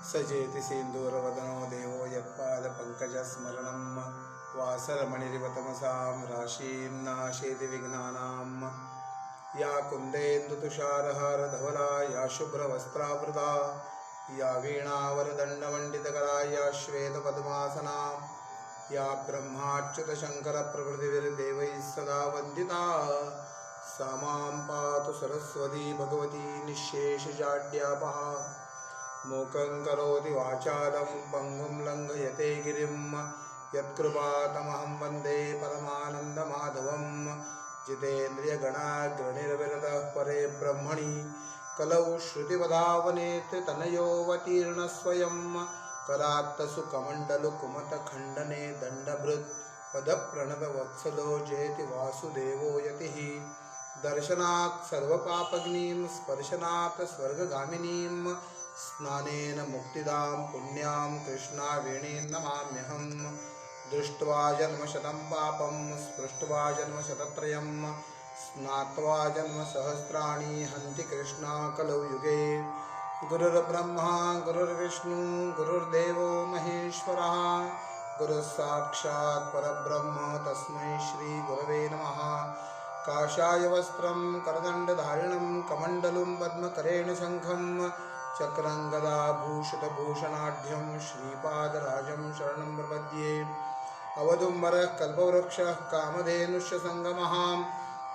सजेति सिन्दूरवदनो देवो यत्पादपङ्कजस्मरणं वासरमणिरिवतमसां राशीन्नाशेति विघ्नानां या कुन्देन्दुतुषारहारधवला या शुभ्रवस्त्रावृता या वीणावरदण्डमण्डितकरा या श्वेतपद्मासना या ब्रह्माच्युतशङ्करप्रभृतिभिर्देवैः सदा वन्दिता सा मां पातु सरस्वती भगवती निःशेषजाड्यापहा मूकं करोति वाचालं पङ्गुं लङ्घयते गिरिं यत्कृपातमहं वन्दे परमानन्दमाधवं जितेन्द्रियगणाग्रणिर्विरतः परे ब्रह्मणि कलौ श्रुतिपदावनेत्रितनयोऽवतीर्णस्वयं करात्तसुकमण्डलुकुमतखण्डने दण्डभृत् पदप्रणतवत्सलो जयति वासुदेवो यतिः दर्शनात् सर्वपापग्नीं स्पर्शनात् स्वर्गगामिनीं स्नानेन मुक्तिदां पुण्यां कृष्णावेणीं नमाम्यहं दृष्ट्वा जन्मशतं पापं स्पृष्ट्वा जन्मशतत्रयं स्नात्वा जन्मसहस्राणि हन्ति कृष्णा कलौ युगे गुरुर्ब्रह्मा गुरुर्विष्णु गुरुर्देवो महेश्वरः गुरुस्साक्षात् परब्रह्म तस्मै श्रीगुरवे नमः काषाय वस्त्रं करदण्डधारिणं कमण्डलुं पद्मकरेण शङ्खं चक्रं गदाभूषितभूषणाढ्यं श्रीपादराजं शरणं प्रपद्ये अवधुम्बरः कल्पवृक्षः कामधेनुश्च सङ्गमः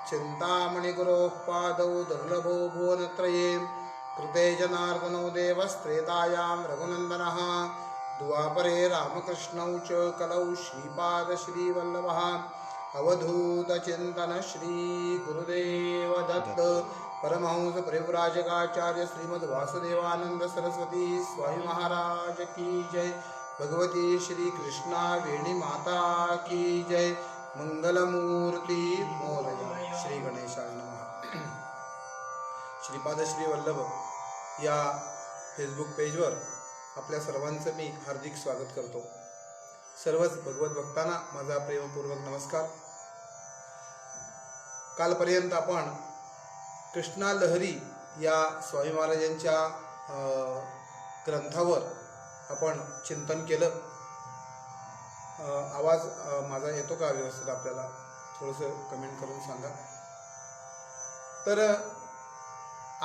चिन्तामणिगुरोः पादौ दुर्लभो भुवनत्रये कृते जनार्दनो देवस्त्रेतायां रघुनन्दनः द्वापरे रामकृष्णौ च कलौ श्रीपादश्रीवल्लभः अवधूतचिन्तन श्री गुरुदेव दत्त परमहंस परिव्राजकाचार्य श्रीमद् वासुदेवानंद सरस्वती स्वामी महाराज की जय। भगवती श्री कृष्णा वेणी माता की जय। मंगलमूर्ती मोरया। श्री गणेशाय नमः। श्रीपाद श्री वल्लभ या फेसबुक पेजवर आपल्या सर्वांचं मी हार्दिक स्वागत करतो। सर्वच भगवत भक्तांना माझा प्रेमपूर्वक नमस्कार। कालपर्यंत आपण कृष्णा लहरी या स्वामी महाराजांच्या ग्रंथावर आपण चिंतन केलं। आवाज माझा येतो का व्यवस्थित? आपल्याला थोडंसं कमेंट करून सांगा। तर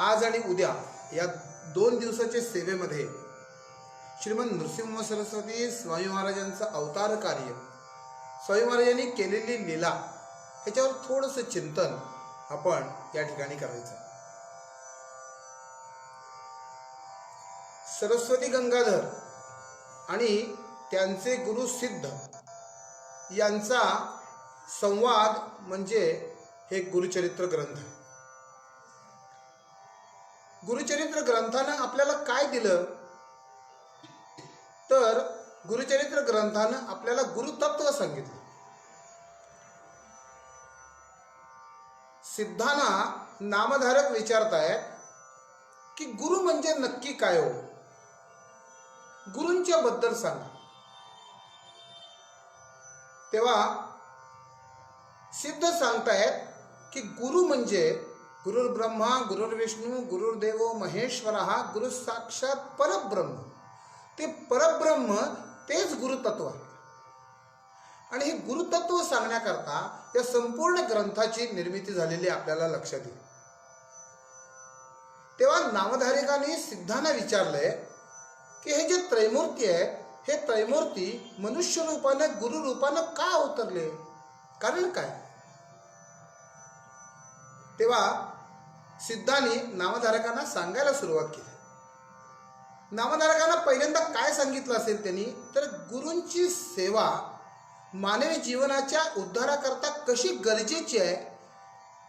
आज आणि उद्या या 2 दिवसाच्या सेवेमध्ये श्रीमंत नृसिंह सरस्वती स्वामी महाराजांचं अवतार कार्य, स्वामी महाराजांनी केलेली लीला, ह्याच्यावर थोडंसं चिंतन आपण या ठिकाणी करायचं। सरस्वती गंगाधर आणि त्यांचे गुरु सिद्ध यांचा संवाद म्हणजे हे गुरुचरित्र ग्रंथ आहे। गुरुचरित्र ग्रंथानं आपल्याला काय दिलं? तर गुरुचरित्र ग्रंथानं आपल्याला गुरुतत्व सांगितलं। सिद्धांना नामधारक विचारतायत की गुरु म्हणजे नक्की काय हो? गुरूंच्या बद्दल सांगा। तेव्हा सिद्ध सांगतायत की गुरु म्हणजे गुरुर्ब्रह्मा गुरुर्विष्णू गुरुर्देवो महेश्वरः गुरु साक्षात परब्रह्म। ते परब्रह्म तेच गुरुतत्व आहे। आणि हे गुरुतत्व सांगण्याकरता या संपूर्ण ग्रंथाची निर्मिती झालेली आपल्याला लक्षात येईल। तेव्हा नामधारकांनी सिद्धांना विचारलंय की हे जे त्रैमूर्ती आहे, हे त्रैमूर्ती मनुष्य रूपानं गुरु रूपानं का अवतरले? कारण काय? तेव्हा सिद्धांनी नामधारकांना सांगायला सुरुवात केली। नामधारकांना पहिल्यांदा काय सांगितलं असेल त्यांनी? तर गुरूंची सेवा मानवी जीवनाच्या उद्धाराकरता कशी गरजेची आहे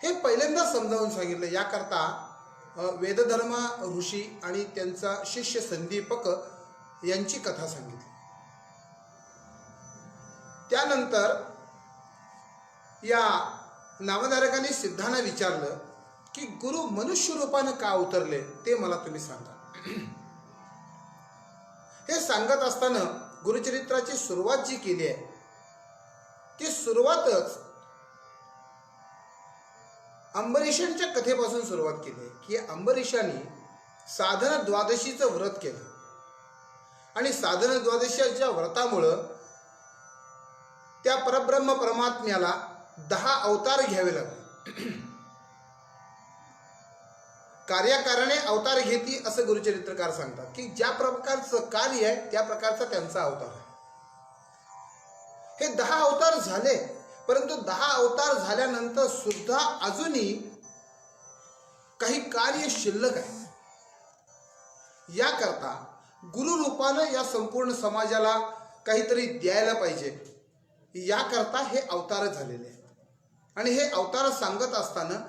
हे पहिल्यांदा समजावून सांगितलं। याकरता वेदधर्म ऋषी आणि त्यांचा शिष्य संदीपक यांची कथा सांगितली। त्यानंतर या नामधारकांनी सिद्धांना विचारलं की गुरु मनुष्य रूपानं का अवतरले ते मला तुम्ही सांगा। हे सांगत असताना गुरुचरित्राची सुरुवात जी केली आहे ती सुरुवातच अंबरीशांच्या कथेपासून सुरुवात केली की अंबरीशांनी साधन द्वादशीचं व्रत केलं आणि साधन द्वादशीच्या व्रतामुळं त्या परब्रह्म परमात्म्याला 10 अवतार घ्यावे लागले. कार्याकारणे अवतार घेती असं गुरुचरित्रकार सांगतात की ज्या प्रकारचं कार्य आहे त्या प्रकारचा त्यांचा अवतार आहे. हे 10 अवतार झाले, परंतु 10 अवतार झाल्यानंतर सुद्धा अजूनही काही कार्य शिल्लक आहे. याकरता गुरु रूपानं या संपूर्ण समाजाला काहीतरी द्यायला पाहिजे, याकरता हे अवतार झालेले आहेत. आणि हे अवतार सांगत असताना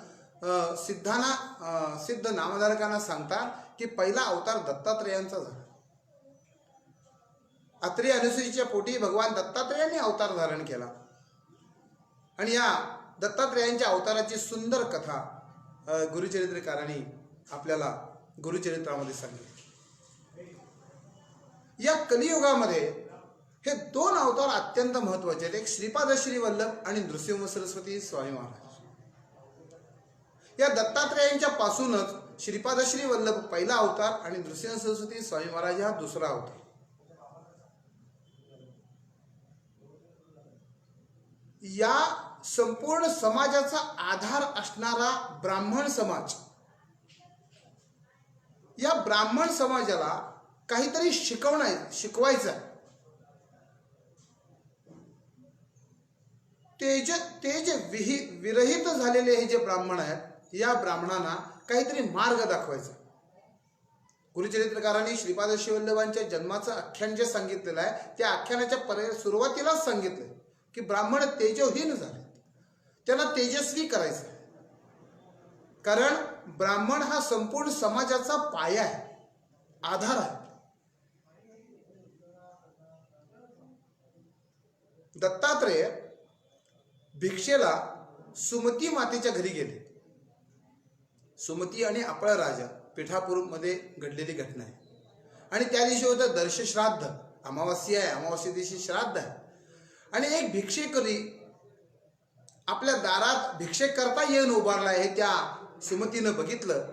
सिद्ध नामधारकांना सांगतात की पहिला अवतार दत्तात्रेयांचा झाला. अत्रि अनुसूचीच्या पोटी भगवान दत्तात्रेयांनी अवतार धारण केला. आणि या दत्तात्रेयांच्या अवताराची सुंदर कथा गुरुचरित्रकारांनी आपल्याला गुरुचरित्रामध्ये सांगितली. या कलियुगामध्ये हे 2 अवतार अत्यंत महत्वाचे आहेत. एक श्रीपाद श्रीवल्लभ आणि नृसिंह सरस्वती स्वामी महाराज. या दत्तात्रेयांच्या पासूनच श्रीपाद श्रीवल्लभ पहिला अवतार आणि नृसिंह सरस्वती स्वामी महाराज हा दुसरा अवतार. या संपूर्ण समाजाचा आधार असणारा ब्राह्मण समाज, या ब्राह्मण समाजाला काहीतरी शिकवायचं आहे. ते जे विरहित झालेले हे जे ब्राह्मण आहेत, या ब्राह्मणांना काहीतरी मार्ग दाखवायचा. गुरुचरित्रकारांनी श्रीपाद श्रीवल्लभांच्या जन्माचं आख्यान जे सांगितलेलं आहे, त्या आख्यानाच्या सुरुवातीलाच सांगितलं की ब्राह्मण तेजोहीन झाले, त्यांना तेजस्वी करायचं. कारण ब्राह्मण हा संपूर्ण समाजाचा पाया आहे, आधार आहे. दत्तात्रेय भिक्षेला सुमती मातेच्या घरी गेले. सुमती आणि अपळ राजा पिठापूरमध्ये घडलेली घटना आहे. आणि त्या दिवशी होतं दर्शश्राद्ध, अमावास्या आहे, अमावास्या दिवशी श्राद्ध आहे. आणि एक भिक्षेकरी आपल्या दारात भिक्षे करता येऊन उभारला आहे. त्या सुमतीनं बघितलं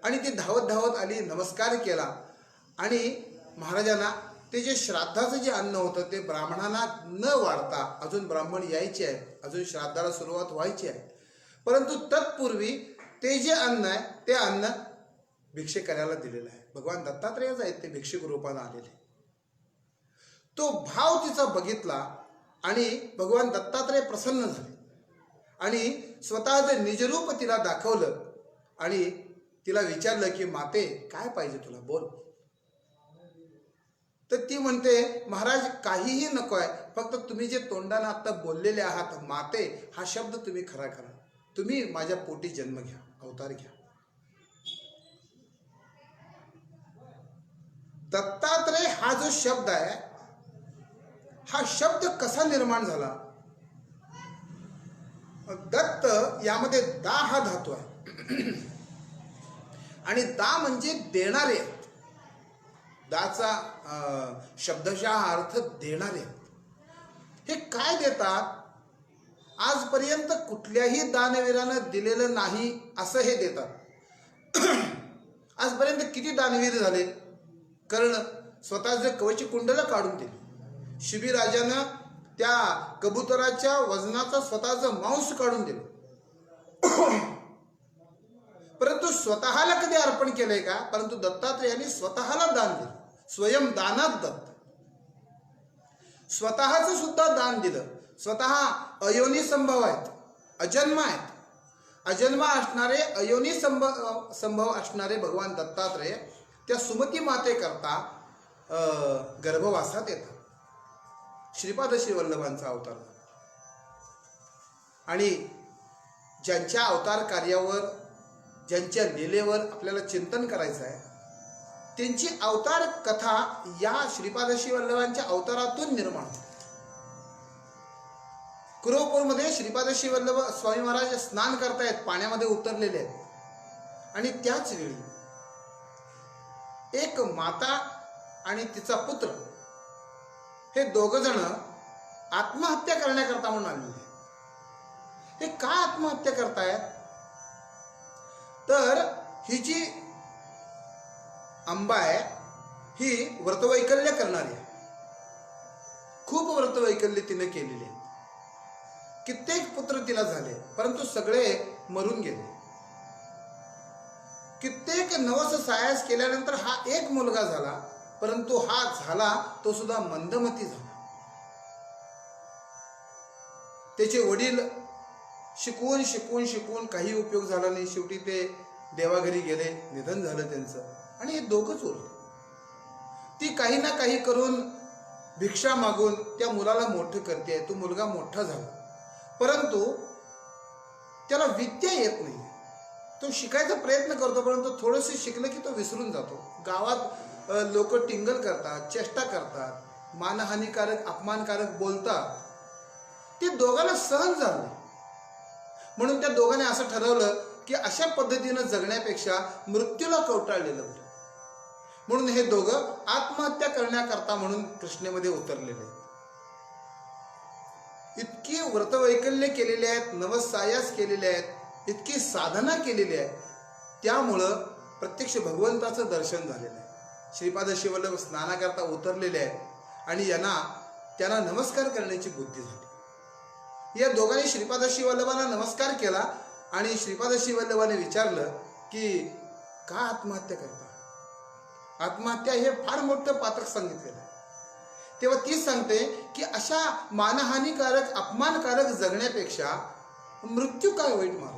आणि ती धावत धावत आली, नमस्कार केला. आणि महाराजांना ते जे श्राद्धाचं जे अन्न होतं ते ब्राह्मणांना न वाढता, अजून ब्राह्मण यायचे आहेत, अजून श्राद्धाला सुरुवात व्हायची आहे, परंतु तत्पूर्वी ते जे अन्न आहे ते अन्न भिक्षे करायला दिलेलं आहे. भगवान दत्तात्रेयच आहेत ते भिक्षुक रूपाने आलेले. तो भाव तिचा बघितला आणि भगवान दत्तात्रेय प्रसन्न झाले आणि स्वतःचं निजरूप तिला दाखवलं आणि तिला विचारलं की माते काय पाहिजे तुला, बोल. तर ती म्हणते महाराज काहीही नको आहे, फक्त तुम्ही जे तोंडाने आता बोललेले आहात माते हा शब्द तुम्ही खरा करा, तुम्ही माझ्या पोटी जन्म घ्या, अवतार घ्या. दत्तात्रेय हा जो शब्द आहे, हा शब्द कसा निर्माण झाला? दत्त यामध्ये दा हा धातू आहे आणि दा म्हणजे देणारे. दाचा शब्दशः अर्थ देणारे. हे काय देतात? आजपर्यंत कुठल्याही दानवीरानं दिलेलं नाही असं हे देतात. आजपर्यंत किती दानवीर झाले? कर्ण स्वतःचं कवच कुंडल काढून दिले. शिबिराजानं त्या कबुतराच्या वजनाचं स्वतःचं मांस काढून दिलं, परंतु स्वतःला कधी अर्पण केलंय का? परंतु दत्तात्रेयांनी स्वतःला दान दिलं. स्वयं दानात दत्त. स्वतःच सुद्धा दान दिलं. स्वतः अयोनी संभव आहेत, अजन्म आहेत. अजन्म असणारे, अयोनी संभव असणारे भगवान दत्तात्रेय त्या सुमती माते करता गर्भवासात येतात. श्रीपाद श्रीवल्लभांचा अवतार. आणि ज्यांच्या अवतार कार्यावर, ज्यांच्या लीलेवर आपल्याला चिंतन करायचं आहे, त्यांची अवतार कथा या श्रीपाद श्रीवल्लभांच्या अवतारातून निर्माण होते. कुरवपूरमध्ये श्रीपाद श्रीवल्लभ स्वामी महाराज स्नान करतायत, पाण्यामध्ये उतरलेले आहेत. आणि त्याच वेळी एक माता आणि तिचा पुत्र हे दोघ जण आत्महत्या करण्याकरता म्हणून आलेले. हे का आत्महत्या करतायत? तर ही जी अंबा आहे, ही व्रतवैकल्य करणारी आहे. खूप व्रतवैकल्य तिने केलेली आहे. कित्येक पुत्र तिला झाले, परंतु सगळे मरून गेले. कित्येक नवस सायास केल्यानंतर हा एक मुलगा झाला, परंतु हा झाला तो सुद्धा मंदमती झाला. त्याचे वडील शिकवून शिकवून शिकवून काही उपयोग झाला नाही. शेवटी ते देवाघरी गेले, निधन झालं त्यांचं. आणि हे दोघंच उरले. ती काही ना काही करून भिक्षा मागून त्या मुलाला मोठं करते. तो मुलगा मोठा झाला, परंतु त्याला विद्या येत नाही. तो शिकायचा प्रयत्न करतो, परंतु थोडंसं शिकलं की तो विसरून जातो. गावात लोक टिंगल करतात, चेष्टा करतात, मानहानिकारक अपमानकारक बोलतात. ते दोघांना सहन झालं. म्हणून त्या दोघांनी असं ठरवलं की अशा पद्धतीनं जगण्यापेक्षा मृत्यूला कवटाळलेलं बरं. म्हणून हे दोघं आत्महत्या करण्याकरता म्हणून कृष्णेमध्ये उतरलेले आहेत. इतकी व्रतवैकल्य केलेले आहेत, नवसायास केलेले आहेत, इतकी साधना केलेली आहे, त्यामुळं प्रत्यक्ष भगवंताचं दर्शन झालेलं आहे. श्रीपाद श्रीवल्लभ स्नानाकरता उतरलेले आहेत आणि त्यांना नमस्कार करण्याची बुद्धी झाली. या दोघांनी श्रीपाद श्रीवल्लभांना नमस्कार केला आणि श्रीपाद श्रीवल्लभाने विचारलं की का आत्महत्या करता? आत्महत्या हे फार मोठं पातक सांगितलेलं आहे. तेव्हा ती सांगते की अशा मानहानिकारक अपमानकारक जगण्यापेक्षा मृत्यू काय वाईट महाराज.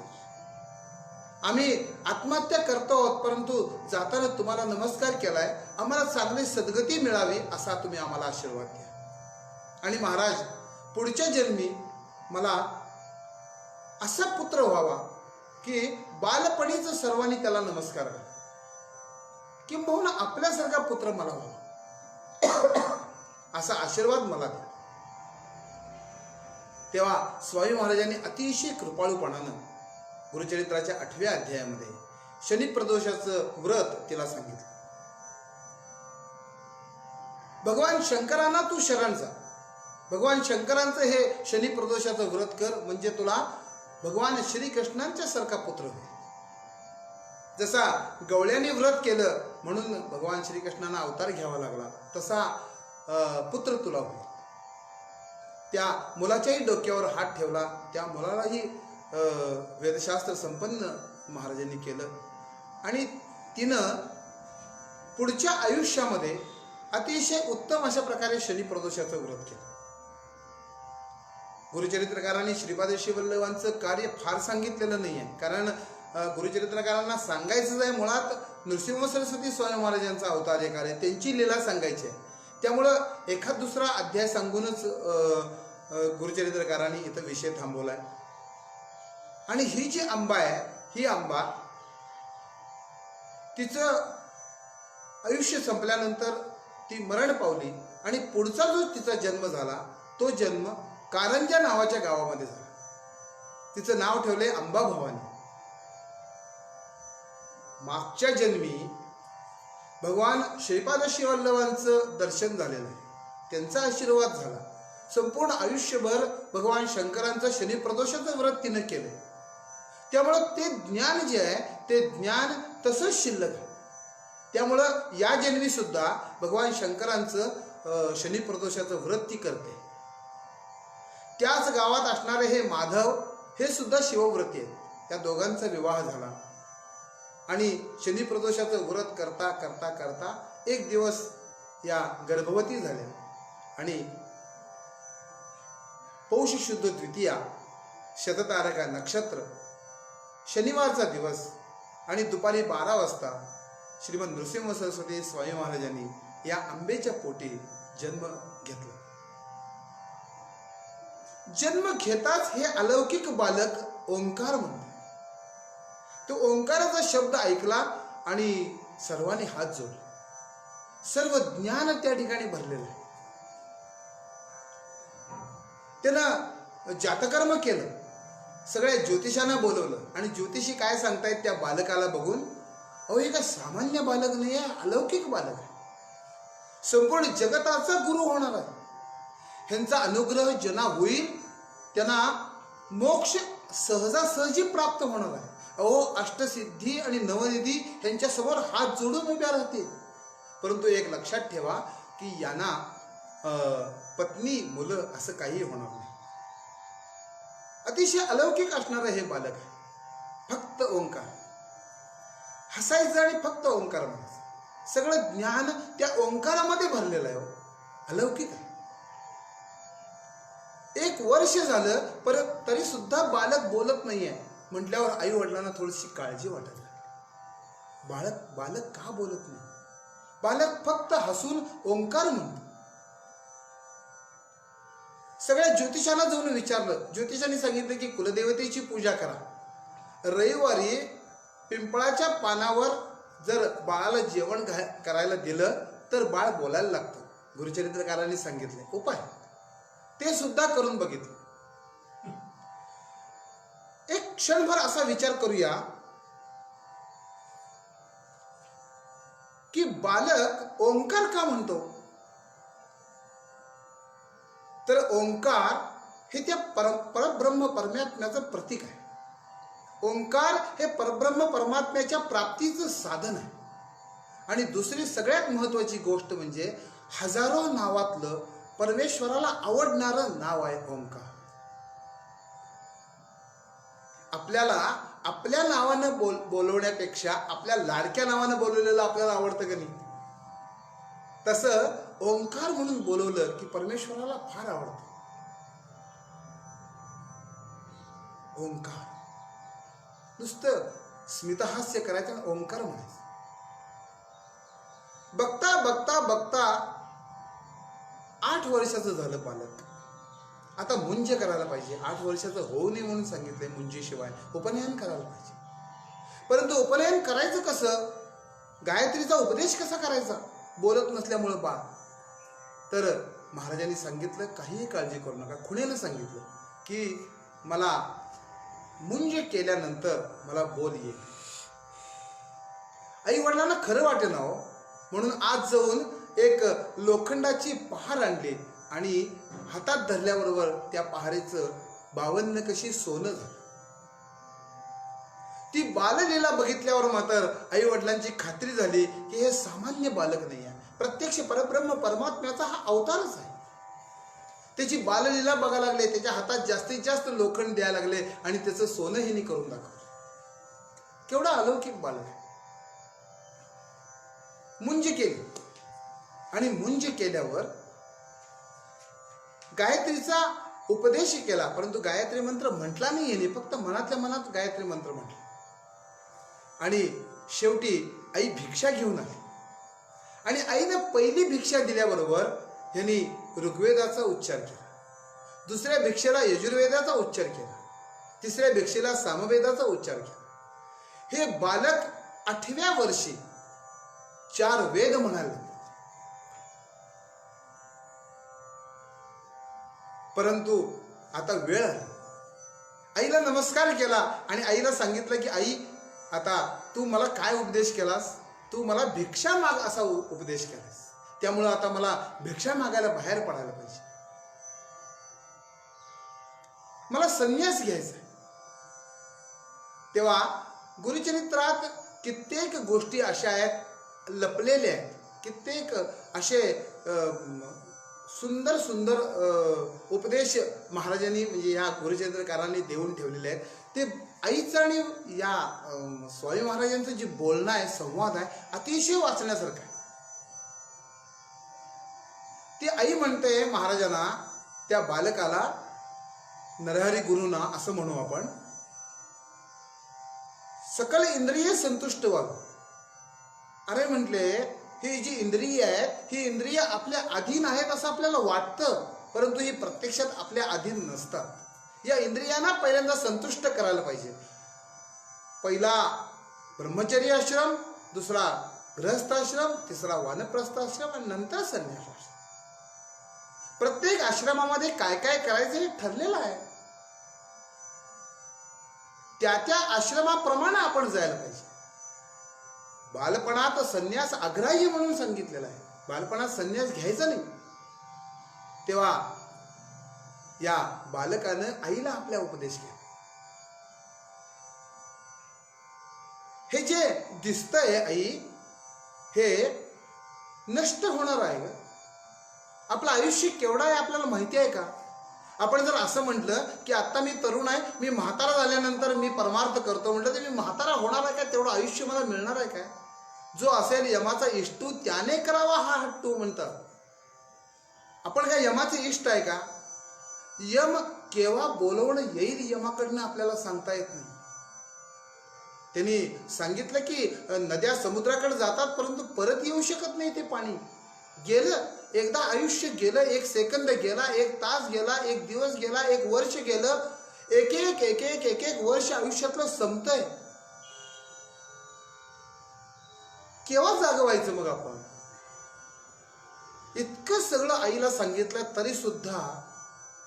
आम्ही आत्महत्या करतो आहोत, परंतु जाताना तुम्हाला नमस्कार केलाय, आम्हाला चांगली सद्गती मिळावी असा तुम्ही आम्हाला आशीर्वाद द्या. आणि महाराज पुढच्या जन्मी मला असा पुत्र व्हावा की बालपणीच सर्वांनी त्याला नमस्कार करा, किंबहुना आपल्यासारखा पुत्र मला व्हावा असा आशीर्वाद मला द्या. तेव्हा स्वामी महाराजांनी अतिशय कृपाळूपणानं गुरुचरित्राच्या 8व्या अध्यायामध्ये शनी प्रदोषाचं व्रत तिला सांगितलं. भगवान शंकरांना तू शरण जा. भगवान शंकरांचं हे शनी प्रदोषाचं व्रत कर, म्हणजे तुला भगवान श्रीकृष्णांच्या सारखा पुत्र होईल. जसा गवळ्याने व्रत केलं म्हणून भगवान श्रीकृष्णांना अवतार घ्यावा लागला, तसा पुत्र तुला होईल. त्या मुलाच्याही डोक्यावर हात ठेवला. त्या मुलालाही वेदशास्त्र संपन्न महाराजांनी केलं आणि तिनं पुढच्या आयुष्यामध्ये अतिशय उत्तम अशा प्रकारे शनी प्रदोषाचं व्रत केलं. गुरुचरित्रकारांनी श्रीपाद श्रीवल्लभांचं कार्य फार सांगितलेलं नाही आहे, कारण गुरुचरित्रकारांना सांगायचंच आहे मुळात नृसिंह सरस्वती स्वामी महाराजांचा अवतार्य कार्य, त्यांची लीला सांगायची आहे. त्यामुळं एखाद दुसरा अध्याय सांगूनच गुरुचरित्रकारांनी इथं विषय थांबवलाय. आणि ही जी आंबा आहे, ही आंबा तिचं आयुष्य संपल्यानंतर ती मरण पावली आणि पुढचा जो तिचा जन्म झाला तो जन्म कारंजा नावाच्या गावामध्ये झाला. तिचं नाव ठेवले अंबा भवानी. मागच्या जन्मी भगवान श्रीपाद श्रीवल्लभांचं दर्शन झालेलं आहे, त्यांचा आशीर्वाद झाला. संपूर्ण आयुष्यभर भगवान शंकरांचं शनी प्रदोषाचं व्रत तिनं केलंय. त्यामुळं ते ज्ञान जे आहे ते ज्ञान तसंच शिल्लक आहे. त्यामुळं या जन्मी सुद्धा भगवान शंकरांचं शनी प्रदोषाचं व्रत ती करते. त्याच गावात असणारे हे माधव हे सुद्धा शिवव्रती आहेत. त्या दोघांचा विवाह झाला आणि शनी प्रदोषाचं व्रत करता करता करता एक दिवस या गर्भवती झाल्या आणि पौष शुद्ध द्वितीया शततारका नक्षत्र शनिवारचा दिवस आणि दुपारी 12 वाजता श्रीमद नृसिंह सरस्वती स्वामी महाराजांनी या आंबेच्या पोटी जन्म घेतला. जन्म घेताच हे अलौकिक बालक ओंकार म्हणतो. तो ओंकाराचा शब्द ऐकला आणि सर्वांनी हात जोडले. सर्व ज्ञान त्या ठिकाणी भरलेलं आहे. त्यानं जातकर्म केलं, सगळ्या ज्योतिषांना बोलवलं आणि ज्योतिषी काय सांगतायत त्या बालकाला बघून, अहो हे काय सामान्य बालक नाही आहे, अलौकिक बालक आहे, संपूर्ण जगताचा गुरु होणार आहे. ह्यांचा अनुग्रह ज्यांना होईल त्यांना मोक्ष सहजासहजी प्राप्त होणार आहे. अहो अष्टसिद्धी आणि नवनिधी ह्यांच्यासमोर हात जोडून उभ्या राहतील. परंतु एक लक्षात ठेवा की यांना पत्नी मुलं असं काही होणार नाही. अतिशय अलौकिक असणारं हे बालक आहे. फक्त ओंकार हसायचं आणि फक्त ओंकार म्हणायचं. सगळं ज्ञान त्या ओंकारामध्ये भरलेलं आहे. अलौकिक आहे. 1 वर्ष झालं परत तरी सुद्धा बालक बोलत नाहीये म्हटल्यावर आई वडिलांना थोडीशी काळजी वाटत लागली. बालक का बोलत नाही? बालक फक्त हसून ओंकार म्हणतो. सगळ्या ज्योतिषांना जाऊन विचारलं. ज्योतिषांनी सांगितलं की कुलदेवतेची पूजा करा. रविवारी पिंपळाच्या पानावर जर बाळाला जेवण करायला दिलं तर बाळ बोलायला लागतं. गुरुचरित्रकारांनी सांगितले उपाय. ते सुद्धा करून बघितलं. एक क्षणभर असा विचार करूया की बालक ओंकार का म्हणतो? तर ओंकार हे त्या परब्रह्म परमात्म्याचं प्रतीक आहे. ओंकार हे परब्रह्म परमात्म्याच्या प्राप्तीचं साधन आहे. आणि दुसरी सगळ्यात महत्वाची गोष्ट म्हणजे हजारो नावातलं परमेश्वराला आवडणारं नाव आहे ओंकार. आपल्याला आपल्या नावानं बोलवण्यापेक्षा आपल्या लाडक्या नावानं बोलवलेलं आपल्याला आवडतं का नाही? तसं ओंकार म्हणून बोलवलं की परमेश्वराला फार आवडतं. ओंकार नुसतं स्मितहास्य करायचं आणि ओंकार म्हणायचं. बघता बघता बघता 8 वर्षाचं झालं बालक. आता मुंज करायला पाहिजे. 8 वर्षाचं होऊ नये म्हणून सांगितलंय. मुंजीशिवाय उपनयन करायला पाहिजे. परंतु उपनयन करायचं कसं? गायत्रीचा उपदेश कसा करायचा? बोलत नसल्यामुळं बाळ. तर महाराजांनी सांगितलं काहीही काळजी करू नका. खुणेनं सांगितलं की मला मुंज केल्यानंतर मला बोल येईल. आई वडिलांना खरं वाटे ना हो. म्हणून आज जाऊन एक लोखंडाची पहार आणली आणि हातात धरल्याबरोबर त्या पहारेचं 52 कशी सोनं झालं. ती बाललीला बघितल्यावर मात्र आई वडिलांची खात्री झाली की हे सामान्य बालक नाही आहे. प्रत्यक्ष परब्रह्म परमात्म्याचा हा अवतारच आहे. त्याची बाललीला बघायला लागले. त्याच्या हातात जास्तीत जास्त लोखंड द्यायला लागले आणि त्याचं सोनं हिने करून दाखवलं. केवढा अलौकिक बालक आहे. मुंज केली आणि मुंज केल्यावर गायत्रीचा उपदेश केला. परंतु गायत्री मंत्र म्हटला नाही याने. फक्त मनातल्या मनात गायत्री मंत्र म्हटला. आणि शेवटी आई भिक्षा घेऊन आली. आणि आईनं पहिली भिक्षा दिल्याबरोबर यांनी ऋग्वेदाचा उच्चार केला. दुसऱ्या भिक्षेला यजुर्वेदाचा उच्चार केला. तिसऱ्या भिक्षेला सामवेदाचा उच्चार केला. हे बालक 8व्या वर्षी 4 वेद म्हणाले. परंतु आता वेळ आली. आईला नमस्कार केला आणि आईला सांगितलं की आई आता तू मला काय उपदेश केलास? तू मला भिक्षा माग असा उपदेश केलास. त्यामुळं आता मला भिक्षा मागायला बाहेर पडायला पाहिजे. मला संन्यास घ्यायचा आहे. तेव्हा गुरुचरित्रात कित्येक गोष्टी अशा आहेत लपलेल्या आहेत. कित्येक असे सुंदर सुंदर उपदेश महाराजांनी म्हणजे या गुरुचरित्रकारांनी देऊन ठेवलेले आहेत. ते आईचं आणि या स्वामी महाराजांचं जे बोलणं आहे, संवाद आहे, अतिशय वाचण्यासारखं आहे. ती आई म्हणते महाराजांना, त्या बालकाला, नरहरी गुरुना असं म्हणू आपण, सकल इंद्रिय संतुष्ट व्हावं. अरे म्हटले ही जी इंद्रिय आहेत ही इंद्रिय आपल्या अधीन आहेत असं आपल्याला वाटतं, परंतु ही प्रत्यक्षात आपल्या अधीन नसतात. या इंद्रियांना पहिल्यांदा संतुष्ट करायला पाहिजे. पहिला ब्रह्मचर्य आश्रम, दुसरा गृहस्थाश्रम, तिसरा वानप्रस्थाश्रम आणि नंतर संन्यास आश्रम. प्रत्येक आश्रमामध्ये काय काय करायचं हे ठरलेलं आहे. त्या त्या आश्रमाप्रमाणे आपण जायला पाहिजे. बालपणात संन्यास अग्राह्य म्हणून सांगितलेला आहे. बालपणात संन्यास घ्यायचा नाही. तेव्हा या बालकानं आईला आपल्या उपदेश केला. हे जे दिसतंय आई, हे नष्ट होणार आहे. आपलं आयुष्य केवढं आहे आपल्याला माहिती आहे का? आपण जर असं म्हटलं की आता मी तरुण आहे, मी म्हातारा झाल्यानंतर मी परमार्थ करतो म्हटलं, तर मी म्हातारा होणार आहे काय? तेवढं आयुष्य मला मिळणार आहे काय? जो असेल यमाचा इष्टू त्याने करावा हा हट्टू म्हणतात. आपण काय यमाचे इष्ट आहे का? यम केव्हा बोलवणं येईल यमाकडनं आपल्याला सांगता येत नाही. त्यांनी सांगितलं की नद्या समुद्राकडे जातात परंतु परत येऊ शकत नाही. ते पाणी गेलं, एकदा आयुष्य गेलं, एक सेकंद गेला, एक तास गेला, एक दिवस गेला, एक वर्ष गेलं, एक एक एक एक एक एक वर्ष आयुष्यातलं संपतंय. केव्हा जागं व्हायचं मग आपण? इतकं सगळं आईला सांगितलं तरी सुद्धा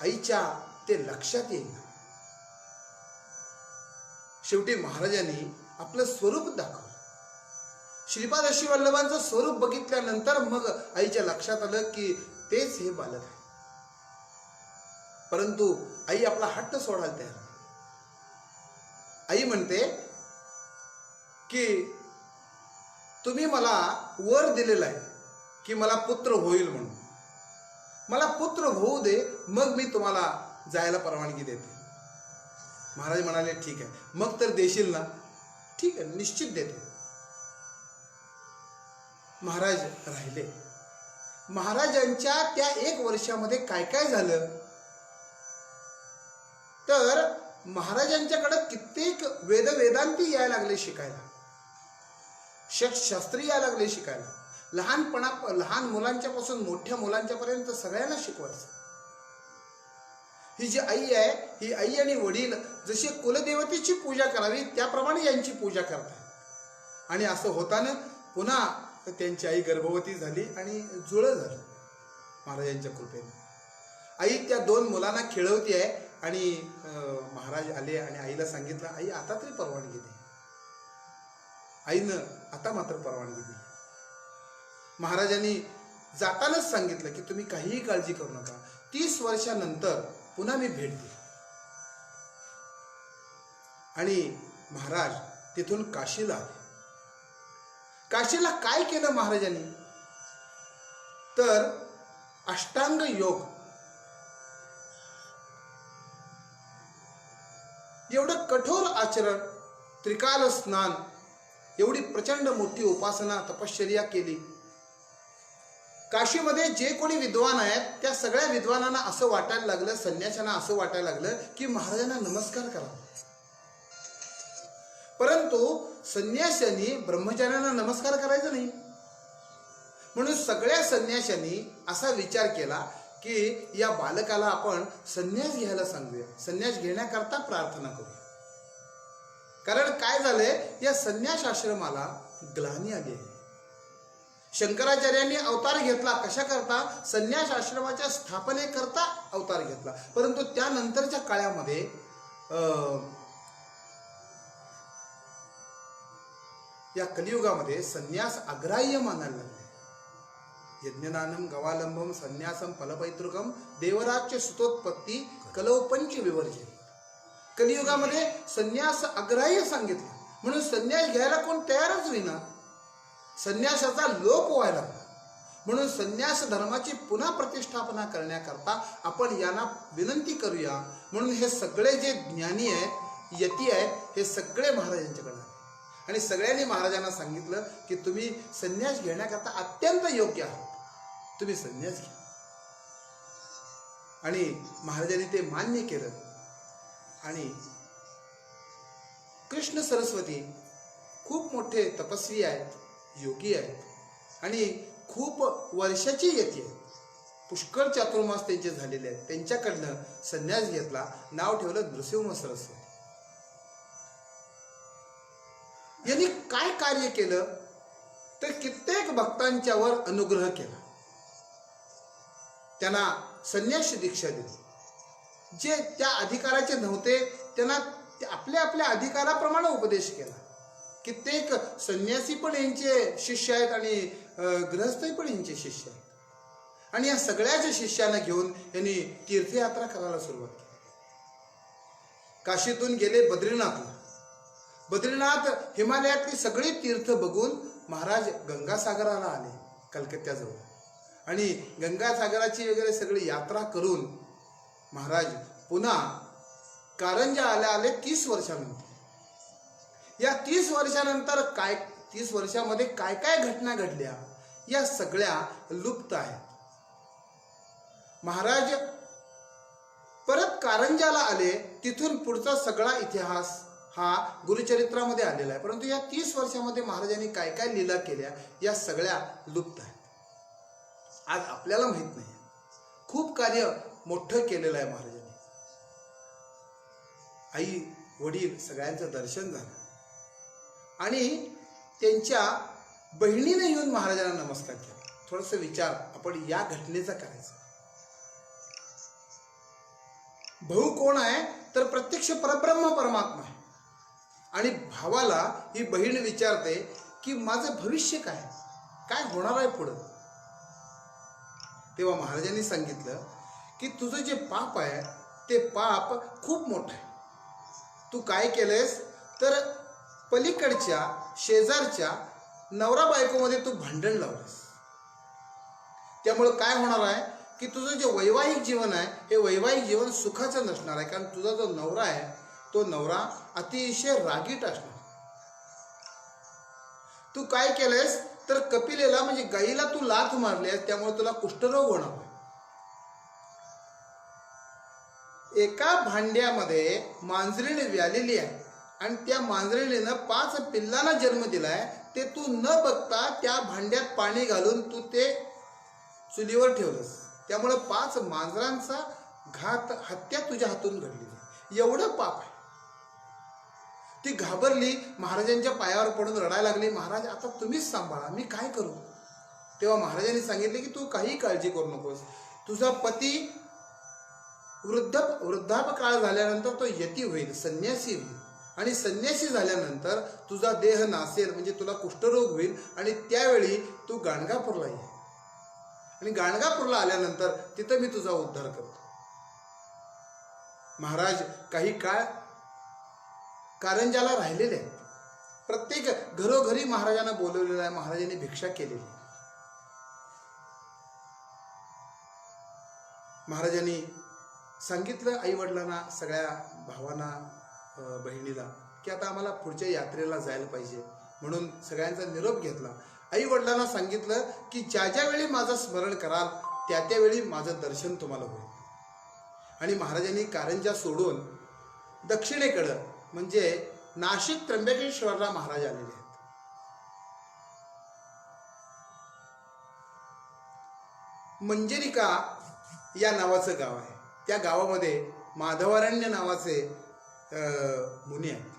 आईच्या ते लक्षात येईल. शेवटी महाराजांनी आपलं स्वरूप दाखवलं. श्रीपाद अशी वल्लभांचं स्वरूप बघितल्यानंतर मग आईच्या लक्षात आलं की तेच हे बालक आहे. परंतु आई आपला हट्ट सोडायला तयार. आई म्हणते की तुम्ही मला वर दिलेला आहे की मला पुत्र होईल म्हणून. मला पुत्र होऊ दे, मग मी तुम्हाला जायला परवानगी देते. महाराज म्हणाले ठीक आहे, मग तर देशील ना? ठीक आहे, निश्चित देते. महाराज राहिले. महाराजांच्या त्या 1 वर्षामध्ये काय काय झालं तर महाराजांच्याकडे कित्येक वेदांती यायला लागले शिकायला, शास्त्री यायला लागले शिकायला. लहान मुलांच्या पासून मोठ्या मुलांच्या पर्यंत सगळ्यांना शिकवायचं. ही जी आई आहे, ही आई आणि वडील जशी कुलदेवतेची पूजा करावी त्याप्रमाणे यांची पूजा करतात. आणि असं होताना पुन्हा त्यांची आई गर्भवती झाली आणि जुळं झालं महाराजांच्या कृपेने. आई त्या 2 मुलांना खेळवती आहे आणि महाराज आले आणि आईला सांगितलं, आई आता तरी परवानगी दे. आईनं आता मात्र परवानगी दिली. महाराजांनी जातानाच सांगितलं की तुम्ही काहीही काळजी करू नका, 30 वर्षानंतर पुन्हा मी भेट देईन. आणि महाराज तिथून काशीला आले. काशीला काय केलं महाराजांनी तर अष्टांग योग, एवढं कठोर आचरण, त्रिकाल स्नान, एवढी प्रचंड मोठी उपासना तपश्चर्या केली. काशीमध्ये जे कोणी विद्वान आहेत त्या सगळ्या विद्वानांना असं वाटायला लागलं, संन्याशांना असं वाटायला लागलं की महाराजांना नमस्कार करा. परंतु संन्याशांनी ब्रह्मचार्यांना नमस्कार करायचा नाही. म्हणून सगळ्या संन्याशांनी असा विचार केला की या बालकाला आपण संन्यास घ्यायला सांगूया, संन्यास घेण्याकरता प्रार्थना करूया. कारण काय झालंय, या संन्यास आश्रमाला ग्लानी आली आहे. शंकराचार्यांनी अवतार घेतला कशा करता? संन्यास आश्रमाच्या स्थापनेकरता अवतार घेतला. परंतु त्यानंतरच्या काळामध्ये या कलियुगामध्ये संन्यास अग्राह्य मानायला लागले. यज्ञदानम गवालंबम संन्यासम फलपैतृकम देवराज्य सुतोत्पत्ती कलौ पंच विवर्जन. कलियुगामध्ये संन्यास अग्राह्य सांगितलं म्हणून संन्यास घ्यायला कोण तयारच होईना. संन्यासाचा लोप व्हायला लागला. म्हणून संन्यास धर्माची पुन्हा प्रतिष्ठापना करण्याकरता आपण यांना विनंती करूया. म्हणून हे सगळे जे ज्ञानी आहेत, यती आहेत, हे सगळे महाराजांच्याकडे आले आणि सगळ्यांनी महाराजांना सांगितलं की तुम्ही संन्यास घेण्याकरता अत्यंत योग्य आहात, तुम्ही संन्यास घ्या. आणि महाराजांनी ते मान्य केलं. आणि कृष्ण सरस्वती खूप मोठे तपस्वी आहेत, योगी आहेत आणि खूप वर्षाची यती आहेत. पुष्कळ चातुर्मास त्यांचे झालेले आहेत. त्यांच्याकडनं संन्यास घेतला, नाव ठेवलं नृसिंह सरस्वती. यांनी काय कार्य केलं तर कित्येक भक्तांच्यावर अनुग्रह केला. त्यांना संन्यास दीक्षा दिली. जे त्या अधिकाराचे नव्हते त्यांना आपल्या आपल्या अधिकाराप्रमाणे उपदेश केला. कित्येक संन्यासी पण यांचे शिष्य आहेत आणि गृहस्थही पण यांचे शिष्य आहेत. आणि या सगळ्याच शिष्यांना घेऊन यांनी तीर्थयात्रा करायला सुरुवात केली. काशीतून गेले बद्रीनाथला. बद्रीनाथ हिमालयातली सगळी तीर्थ बघून महाराज गंगासागराला आले. कलकत्त्याजवळ आणि गंगासागराची वगैरे सगळी यात्रा करून महाराज पुन्हा कारंजा आले 30 वर्षानंतर। या 30 वर्षानंतर 30 वर्षामध्ये काय काय घटना घडल्या या सगळ्या लुप्त आहेत। महाराज परत कारंजाला आले, तिथून पुढचा सगळा इतिहास हा गुरुचरित्रामध्ये आलेला आहे, परंतु या 30 वर्षामध्ये महाराजांनी काय काय लीला केल्या या सगळ्या लुप्त आहेत। आज आपल्याला माहित नाही, खूप कार्य मोठं केलेलं आहे महाराजांनी। आई वडील सगळ्यांचं दर्शन झालं आणि त्यांच्या बहिणीने येऊन महाराजांना नमस्कार केला। थोडंसं विचार आपण या घटनेचा करायचा। भाऊ कोण आहे तर प्रत्यक्ष परब्रह्म परमात्मा आहे आणि भावाला ही बहीण विचारते की माझं भविष्य काय होणार आहे पुढं। तेव्हा महाराजांनी सांगितलं की तुझं जे पाप आहे ते पाप खूप मोठं आहे। तू काय केलंयस तर पलीकडच्या शेजारच्या नवरा बायकोमध्ये तू भांडण लावलंस, त्यामुळं काय होणार आहे की तुझं जे वैवाहिक जीवन आहे हे वैवाहिक जीवन सुखाचं नसणार आहे, कारण तुझा जो नवरा आहे तो नवरा अतिशय रागीट असणार। तू काय केलंयस तर कपिलेला म्हणजे गाईला तू लाथ मारलीस, त्यामुळे तुला कुष्ठरोग होणार आहे। एका भांड्यामध्ये मांजरीण व्यालेली आहे आणि त्या मांजरीणीनं 5 पिल्लांना जन्म दिलाय, ते तू न बघता त्या भांड्यात पाणी घालून तू ते चुलीवर ठेवलंस, त्यामुळे 5 मांजरांचा हत्या तुझ्या हातून घडली। एवढं पाप आहे। ती घाबरली, महाराजांच्या पायावर पडून रडायला लागली, महाराज आता तुम्हीच सांभाळा, मी काय करू। तेव्हा महाराजांनी सांगितले की तू काही काळजी करू नकोस, तुझा पती वृद्धापकाळ झाल्यानंतर तो यती होईल, संन्यासी होईल आणि संन्यासी झाल्यानंतर तुझा देह नासेल, म्हणजे तुला कुष्ठरोग होईल आणि त्यावेळी तू गाणगापूरला ये आणि गाणगापूरला आल्यानंतर तिथं मी तुझा उद्धार करतो। महाराज काही काळ कारंजाला राहिलेले आहेत। प्रत्येक घरोघरी महाराजांना बोलवलेलं आहे, महाराजांनी भिक्षा केलेली। महाराजांनी सांगितलं आई वडिलांना, सगळ्या भावांना, बहिणीला की आता आम्हाला पुढच्या यात्रेला जायला पाहिजे, म्हणून सगळ्यांचा निरोप घेतला। आई वडिलांना सांगितलं की ज्या ज्या वेळी माझं स्मरण कराल त्या त्यावेळी माझं दर्शन तुम्हाला होईल। आणि महाराजांनी कारंजा सोडून दक्षिणेकडं म्हणजे नाशिक त्र्यंबकेश्वरला महाराज आलेले आहेत। मंजरिका या नावाचं गाव आहे, त्या गावामध्ये माधवारण्य नावाचे मुनी आहेत।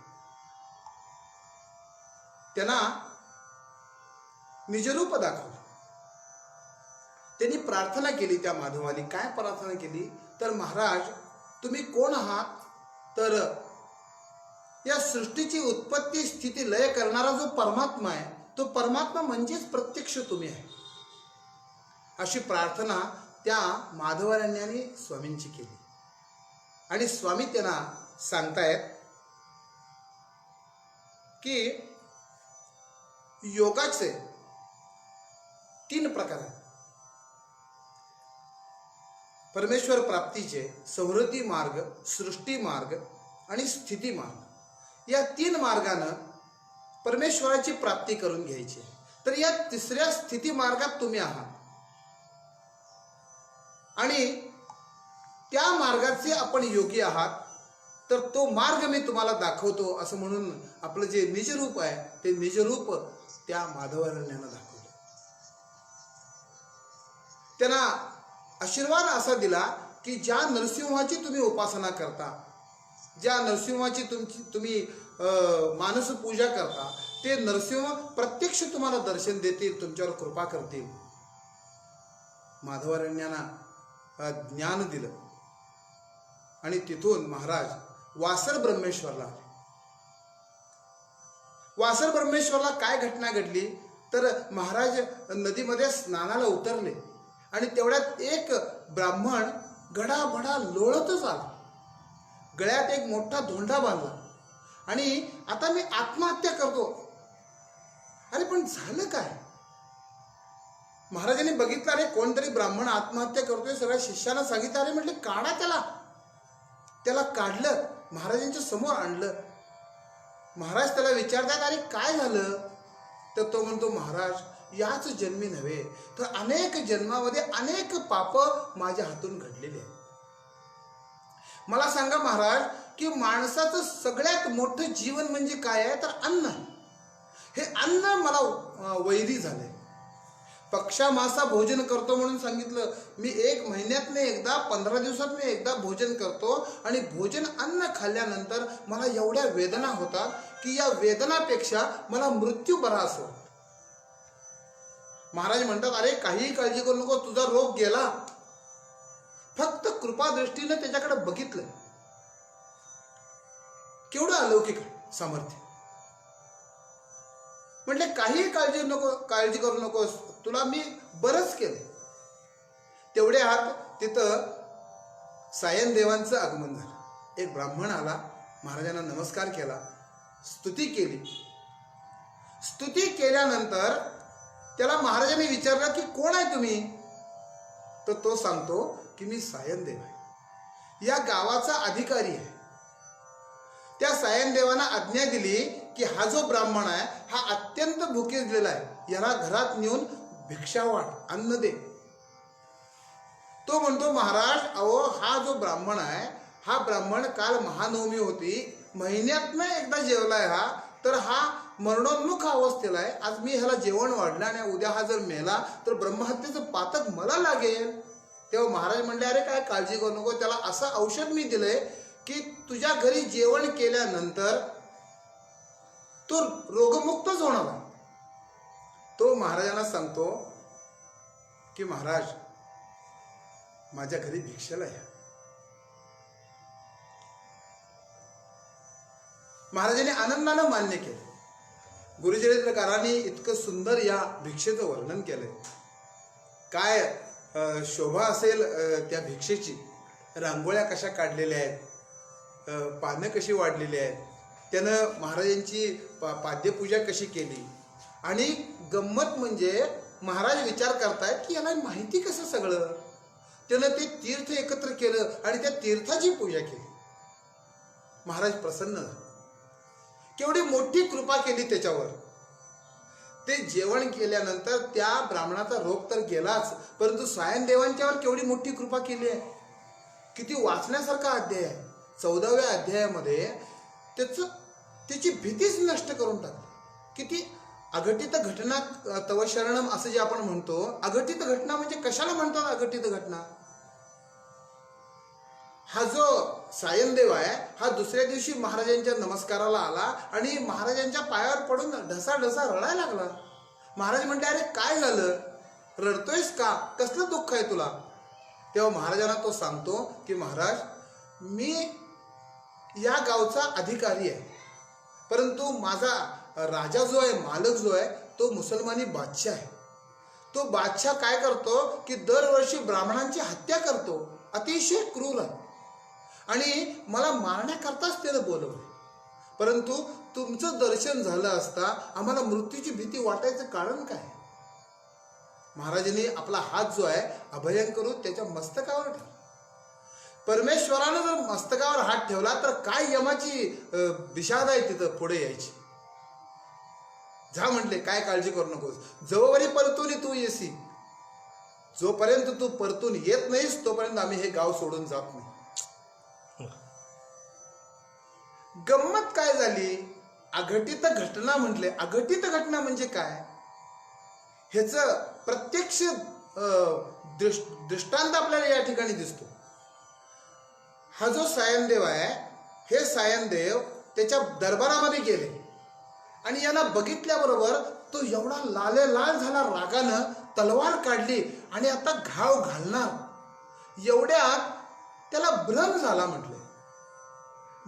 त्यांना निजरूप दाखवलं, त्यांनी प्रार्थना केली। त्या माधवानी काय प्रार्थना केली तर महाराज तुम्ही कोण आहात तर या सृष्टीची उत्पत्ती स्थिती लय करणारा जो परमात्मा आहे तो परमात्मा म्हणजेच प्रत्यक्ष तुम्ही आहे, अशी प्रार्थना त्या माधवारण्याने स्वामींची केली। आणि स्वामी त्यांना सांगतायत की योगाचे 3 प्रकार आहेत, परमेश्वर प्राप्तीचे संहृती मार्ग, सृष्टी मार्ग आणि स्थिती मार्ग। या 3 मार्गानं परमेश्वराची प्राप्ती करून घ्यायची। तर या 3ऱ्या स्थिती मार्गात तुम्ही आहात आणि त्या मार्गाचे आपण योगी आहात, तर तो मार्ग मी तुम्हाला दाखवतो असं म्हणून आपलं जे निजरूप आहे ते निजरूप त्या माधवारण्यानं दाखवलं। त्यांना आशीर्वाद असा दिला की ज्या नरसिंहाची तुम्ही उपासना करता, ज्या नरसिंहाची तुम्ही मानस पूजा करता, ते नरसिंह प्रत्यक्ष तुम्हाला दर्शन देतील, तुमच्यावर कृपा करतील। माधवारण्याना ज्ञान दिलं आणि तिथून महाराज वासर ब्रह्मेश्वरला आले। वासर ब्रह्मेश्वरला काय घटना घडली तर महाराज नदीमध्ये स्नानाला उतरले आणि तेवढ्यात एक ब्राह्मण गडाबडा लोळतच आला, गळ्यात एक मोठा धोंडा बांधला आणि आता मी आत्महत्या करतो। अरे पण झालं काय? महाराजांनी बघितलं, अरे कोणतरी ब्राह्मण आत्महत्या करतोय. सगळ्या शिष्याला सांगितलं, अरे म्हटले काढा त्याला. त्याला काढलं, महाराजांच्या समोर आणलं. महाराज त्याला विचारतात, अरे काय झालं? तर तो म्हणतो, महाराज याच जन्मी नव्हे तर अनेक जन्मामध्ये अनेक पाप माझ्या हातून घडलेले आहेत. मला सांगा महाराज, की माणसाचं सगळ्यात मोठं जीवन म्हणजे काय आहे? तर अन्न. हे अन्न मला वैरी झालंय. पक्षा मासा भोजन करतो म्हणून सांगितलं. मी 1 महिन्यातनं एकदा, 15 दिवसातनं एकदा भोजन करतो. आणि भोजन अन्न खाल्ल्यानंतर मला एवढ्या वेदना होतात की या वेदनापेक्षा मला मृत्यू बरा असो. महाराज म्हणतात, अरे काहीही काळजी करू नको, तुझा रोग गेला. फक्त कृपादृष्टीने त्याच्याकडे बघितलं. केवढं अलौकिक सामर्थ्य. म्हटले काहीही काळजी करू नकोस, तुला मी बरंच केलं. तेवढ्यात तिथं सायनदेवांचं आगमन झालं. एक ब्राह्मण आला, महाराजांना नमस्कार केला, स्तुती केली. स्तुती केल्यानंतर त्याला महाराजांनी विचारलं की कोण आहे तुम्ही? तर तो सांगतो की मी सायनदेव आहे, या गावाचा अधिकारी आहे. त्या सायनदेवानं आज्ञा दिली की हा जो ब्राह्मण आहे हा अत्यंत भुकेजलेला आहे, याला घरात नेऊन भिक्षा वाढ, अन्न दे. तो म्हणतो, महाराज अहो हा जो ब्राह्मण आहे, हा ब्राह्मण काल महानवमी होती, महिन्यातनं एकदा जेवलाय हा, तर हा मरणोन्मुख अवस्थेला आहे. आज मी ह्याला जेवण वाढलं आणि उद्या हा जर मेला तर ब्रह्महत्येचं पातक मला लागेल. तेव्हा महाराज म्हणले, अरे काय काळजी करू नको, त्याला असं औषध मी दिलंय की तुझ्या घरी जेवण केल्यानंतर तो रोगमुक्तच होणार. तो महाराजांना सांगतो की महाराज माझ्या घरी भिक्षेला या. महाराजांनी आनंदानं मान्य केलं. गुरुचरित्रकारांनी इतकं सुंदर या भिक्षेचं वर्णन केलंय. काय शोभा असेल त्या भिक्षेची. रांगोळ्या कशा काढलेल्या आहेत, पानं कशी वाढलेली आहेत, त्यानं महाराजांची पाद्यपूजा कशी केली. आणि गंमत म्हणजे महाराज विचार करतायत की याला माहिती कसं सगळं. त्यानं ते तीर्थ एकत्र केलं आणि त्या तीर्थाची पूजा केली. महाराज प्रसन्न झाले. केवढी मोठी कृपा केली त्याच्यावर. ते जेवण केल्यानंतर त्या ब्राह्मणाचा रोग तर गेलाच, परंतु सायनदेवांच्यावर केवढी मोठी कृपा केली आहे. किती वाचण्यासारखा अध्याय आहे. 14व्या अध्यायामध्ये त्याची भीतीच नष्ट करून टाकली. किती अघटित घटना तव शरणम असं जे आपण म्हणतो. अघटित घटना म्हणजे कशाला म्हणतात अघटित घटना? हा जो सायनदेव आहे हा दुसऱ्या दिवशी महाराजांच्या नमस्काराला आला आणि महाराजांच्या पायावर पडून ढसाढसा रडायला लागला. महाराज म्हणले, अरे काय झालं, रडतोयस का, कसलं दुःख आहे तुला? तेव्हा महाराजांना तो सांगतो की महाराज मी या गावचा अधिकारी आहे, परंतु माझा राजा जो आहे, मालक जो आहे, तो मुसलमानी बादशाह आहे. तो बादशाह काय करतो की दरवर्षी ब्राह्मणांची हत्या करतो. अतिशय क्रूर आहे आणि मला मारण्याकरताच त्यानं बोलवलं. परंतु तुमचं दर्शन झालं असता आम्हाला मृत्यूची भीती वाटायचं कारण काय? महाराजांनी आपला हात जो आहे अभयंकर करून त्याच्या मस्तकावर ठेवला. परमेश्वरानं जर मस्तकावर हात ठेवला तर काय यमाची विषाद आहे तिथं पुढे यायची. जा म्हटले, काय काळजी करू नकोस, जवळवरी परतून तू येसी. जोपर्यंत तू परतून येत नाहीस तोपर्यंत आम्ही हे गाव सोडून जात नाही. गंमत काय झाली, अघटित घटना म्हटले. अघटित घटना म्हणजे काय, ह्याच प्रत्यक्ष दृष्टांत आपल्याला या ठिकाणी दिसतो. हा जो सायनदेव आहे, हे सायनदेव त्याच्या दरबारामध्ये गेले आणि यांना बघितल्याबरोबर तो एवढा लाल झाला, रागानं तलवार काढली आणि आता घाव घालणार. एवढ्यात त्याला भ्रम झाला. म्हटले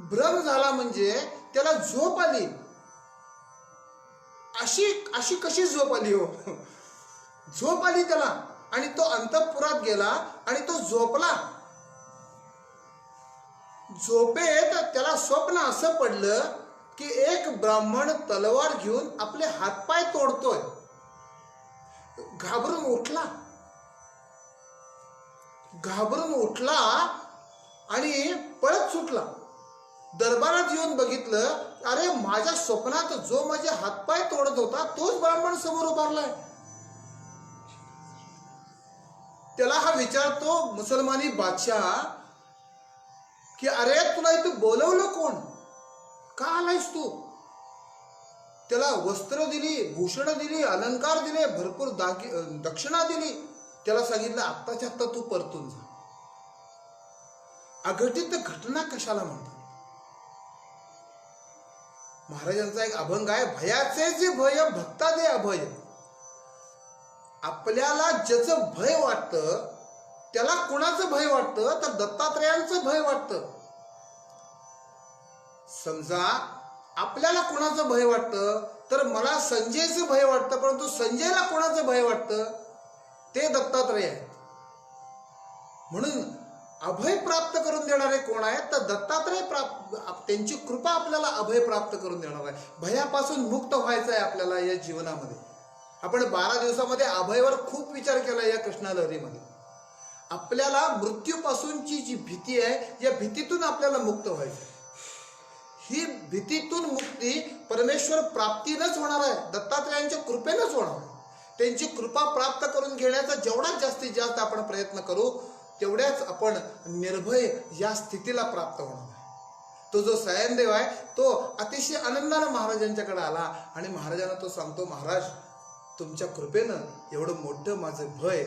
भ्रम झाला म्हणजे त्याला झोप आली. अशी कशी झोप आली हो? झोप आली त्याला आणि तो अंतःपुरात गेला आणि तो झोपला. झोपेत त्याला स्वप्न असं पडलं की एक ब्राह्मण तलवार घेऊन आपले हातपाय तोडतोय. घाबरून उठला आणि पळत सुटला. दरबारात येऊन बघितलं, अरे माझ्या स्वप्नात जो माझे हातपाय तोडत होता तोच ब्राह्मण समोर उभारलाय. त्याला हा विचारतो मुसलमानी बादशाह की अरे तुला इथं बोलवलं कोण, का आलायस तू? त्याला वस्त्र दिली, भूषण दिली, अलंकार दिले, भरपूर दक्षिणा दिली. त्याला सांगितलं आत्ताच्या आत्ता तू परतून जा. अघटित घटना कशाला म्हणतात? महाराजांचा एक अभंग आहे, भयाचे जे भय भक्ता दे अभय. आपल्याला ज्याचं भय वाटतं त्याला कुणाचं भय वाटतं तर दत्तात्रयांचं भय वाटतं. समजा आपल्याला कुणाचं भय वाटतं तर मला संजयचं भय वाटतं, परंतु संजयला कोणाचं भय वाटतं ते दत्तात्रय आहेत. म्हणून अभय प्राप्त करून देणारे कोण आहेत तर दत्तात्रय. त्यांची कृपा आपल्याला अभय प्राप्त करून देणार आहे. भयापासून मुक्त व्हायचं आहे आपल्याला या जीवनामध्ये. आपण 12 दिवसामध्ये अभयवर खूप विचार केला या कृष्णा लहरीमध्ये. आपल्याला मृत्यूपासूनची जी भीती आहे या भीतीतून आपल्याला मुक्त व्हायचं. ही भीतीतून मुक्ती परमेश्वर प्राप्तीनंच होणार आहे, दत्तात्रयांच्या कृपेनंच होणार आहे. त्यांची कृपा प्राप्त करून घेण्याचा जेवढा जास्तीत जास्त आपण प्रयत्न करू तेवढ्याच आपण निर्भय या स्थितीला प्राप्त होणार आहे. तो जो स्वयंदेव आहे तो अतिशय आनंदाने महाराजांच्याकडे आला आणि महाराजांना तो सांगतो, महाराज तुमच्या कृपेनं एवढं मोठं माझं भय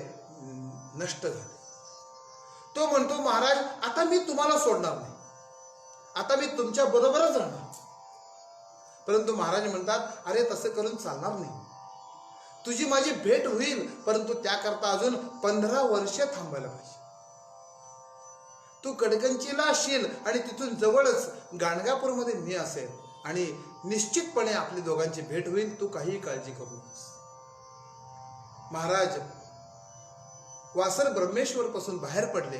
नष्ट झालं. तो म्हणतो, महाराज आता मी तुम्हाला सोडणार नाही, आता मी तुमच्या बरोबरच राहणार. परंतु महाराज म्हणतात, अरे तसं करून चालणार नाही. तुझी माझी भेट होईल, परंतु त्याकरता अजून 15 वर्ष थांबायला पाहिजे. तू कडकंचीला असशील आणि तिथून जवळच गाणगापूरमध्ये मी असेल आणि निश्चितपणे आपली दोघांची भेट होईल. तू काहीही काळजी करू नकोस. महाराज वासर ब्रह्मेश्वर पासून बाहेर पडले.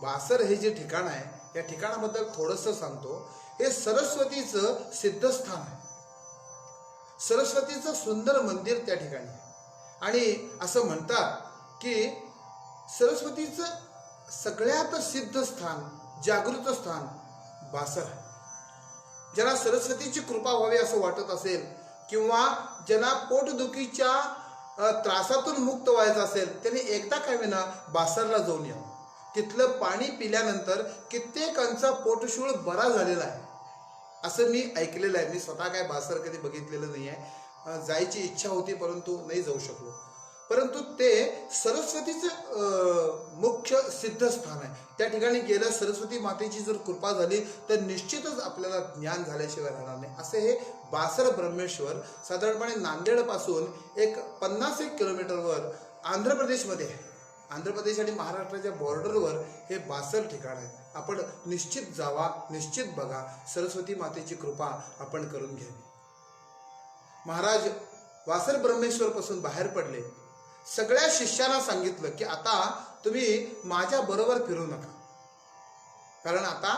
वासर हे जे ठिकाण आहे या ठिकाणाबद्दल थोडंसं सांगतो. हे सरस्वतीचं सिद्धस्थान आहे. सरस्वतीचं सुंदर मंदिर त्या ठिकाणी आहे. आणि असं म्हणतात की सरस्वतीचं सगळ्यात सिद्ध स्थान, जागृत स्थान बासर आहे. ज्यांना सरस्वतीची कृपा व्हावी असं वाटत असेल किंवा ज्यांना पोटदुखीच्या त्रासातून मुक्त व्हायचं असेल त्यांनी एकदा काय विना बासरला जाऊन या. तिथलं पाणी पिल्यानंतर कित्येकांचा पोटशूळ बरा झालेला आहे असं मी ऐकलेलं आहे. मी स्वतः काय बासर कधी बघितलेलं नाही आहे. जायची इच्छा होती परंतु नाही जाऊ शकलो. परंतु ते सरस्वतीचं मुख्य सिद्धस्थान आहे. त्या ठिकाणी गेलं, सरस्वती मातेची जर कृपा झाली तर निश्चितच आपल्याला ज्ञान झाल्याशिवाय राहणार नाही. असे हे बासर ब्रह्मेश्वर साधारणपणे नांदेडपासून एक 50-1 किलोमीटरवर आंध्र प्रदेशमध्ये आहे. आंध्र प्रदेश आणि महाराष्ट्राच्या बॉर्डरवर हे बासर ठिकाण आहे. आपण निश्चित जावा, निश्चित बघा. सरस्वती मातेची कृपा आपण करून घ्यावी. महाराज वासर ब्रह्मेश्वर पासून बाहेर पडले. सगळ्या शिष्यांना सांगितलं की आता तुम्ही माझ्या बरोबर फिरू नका, कारण आता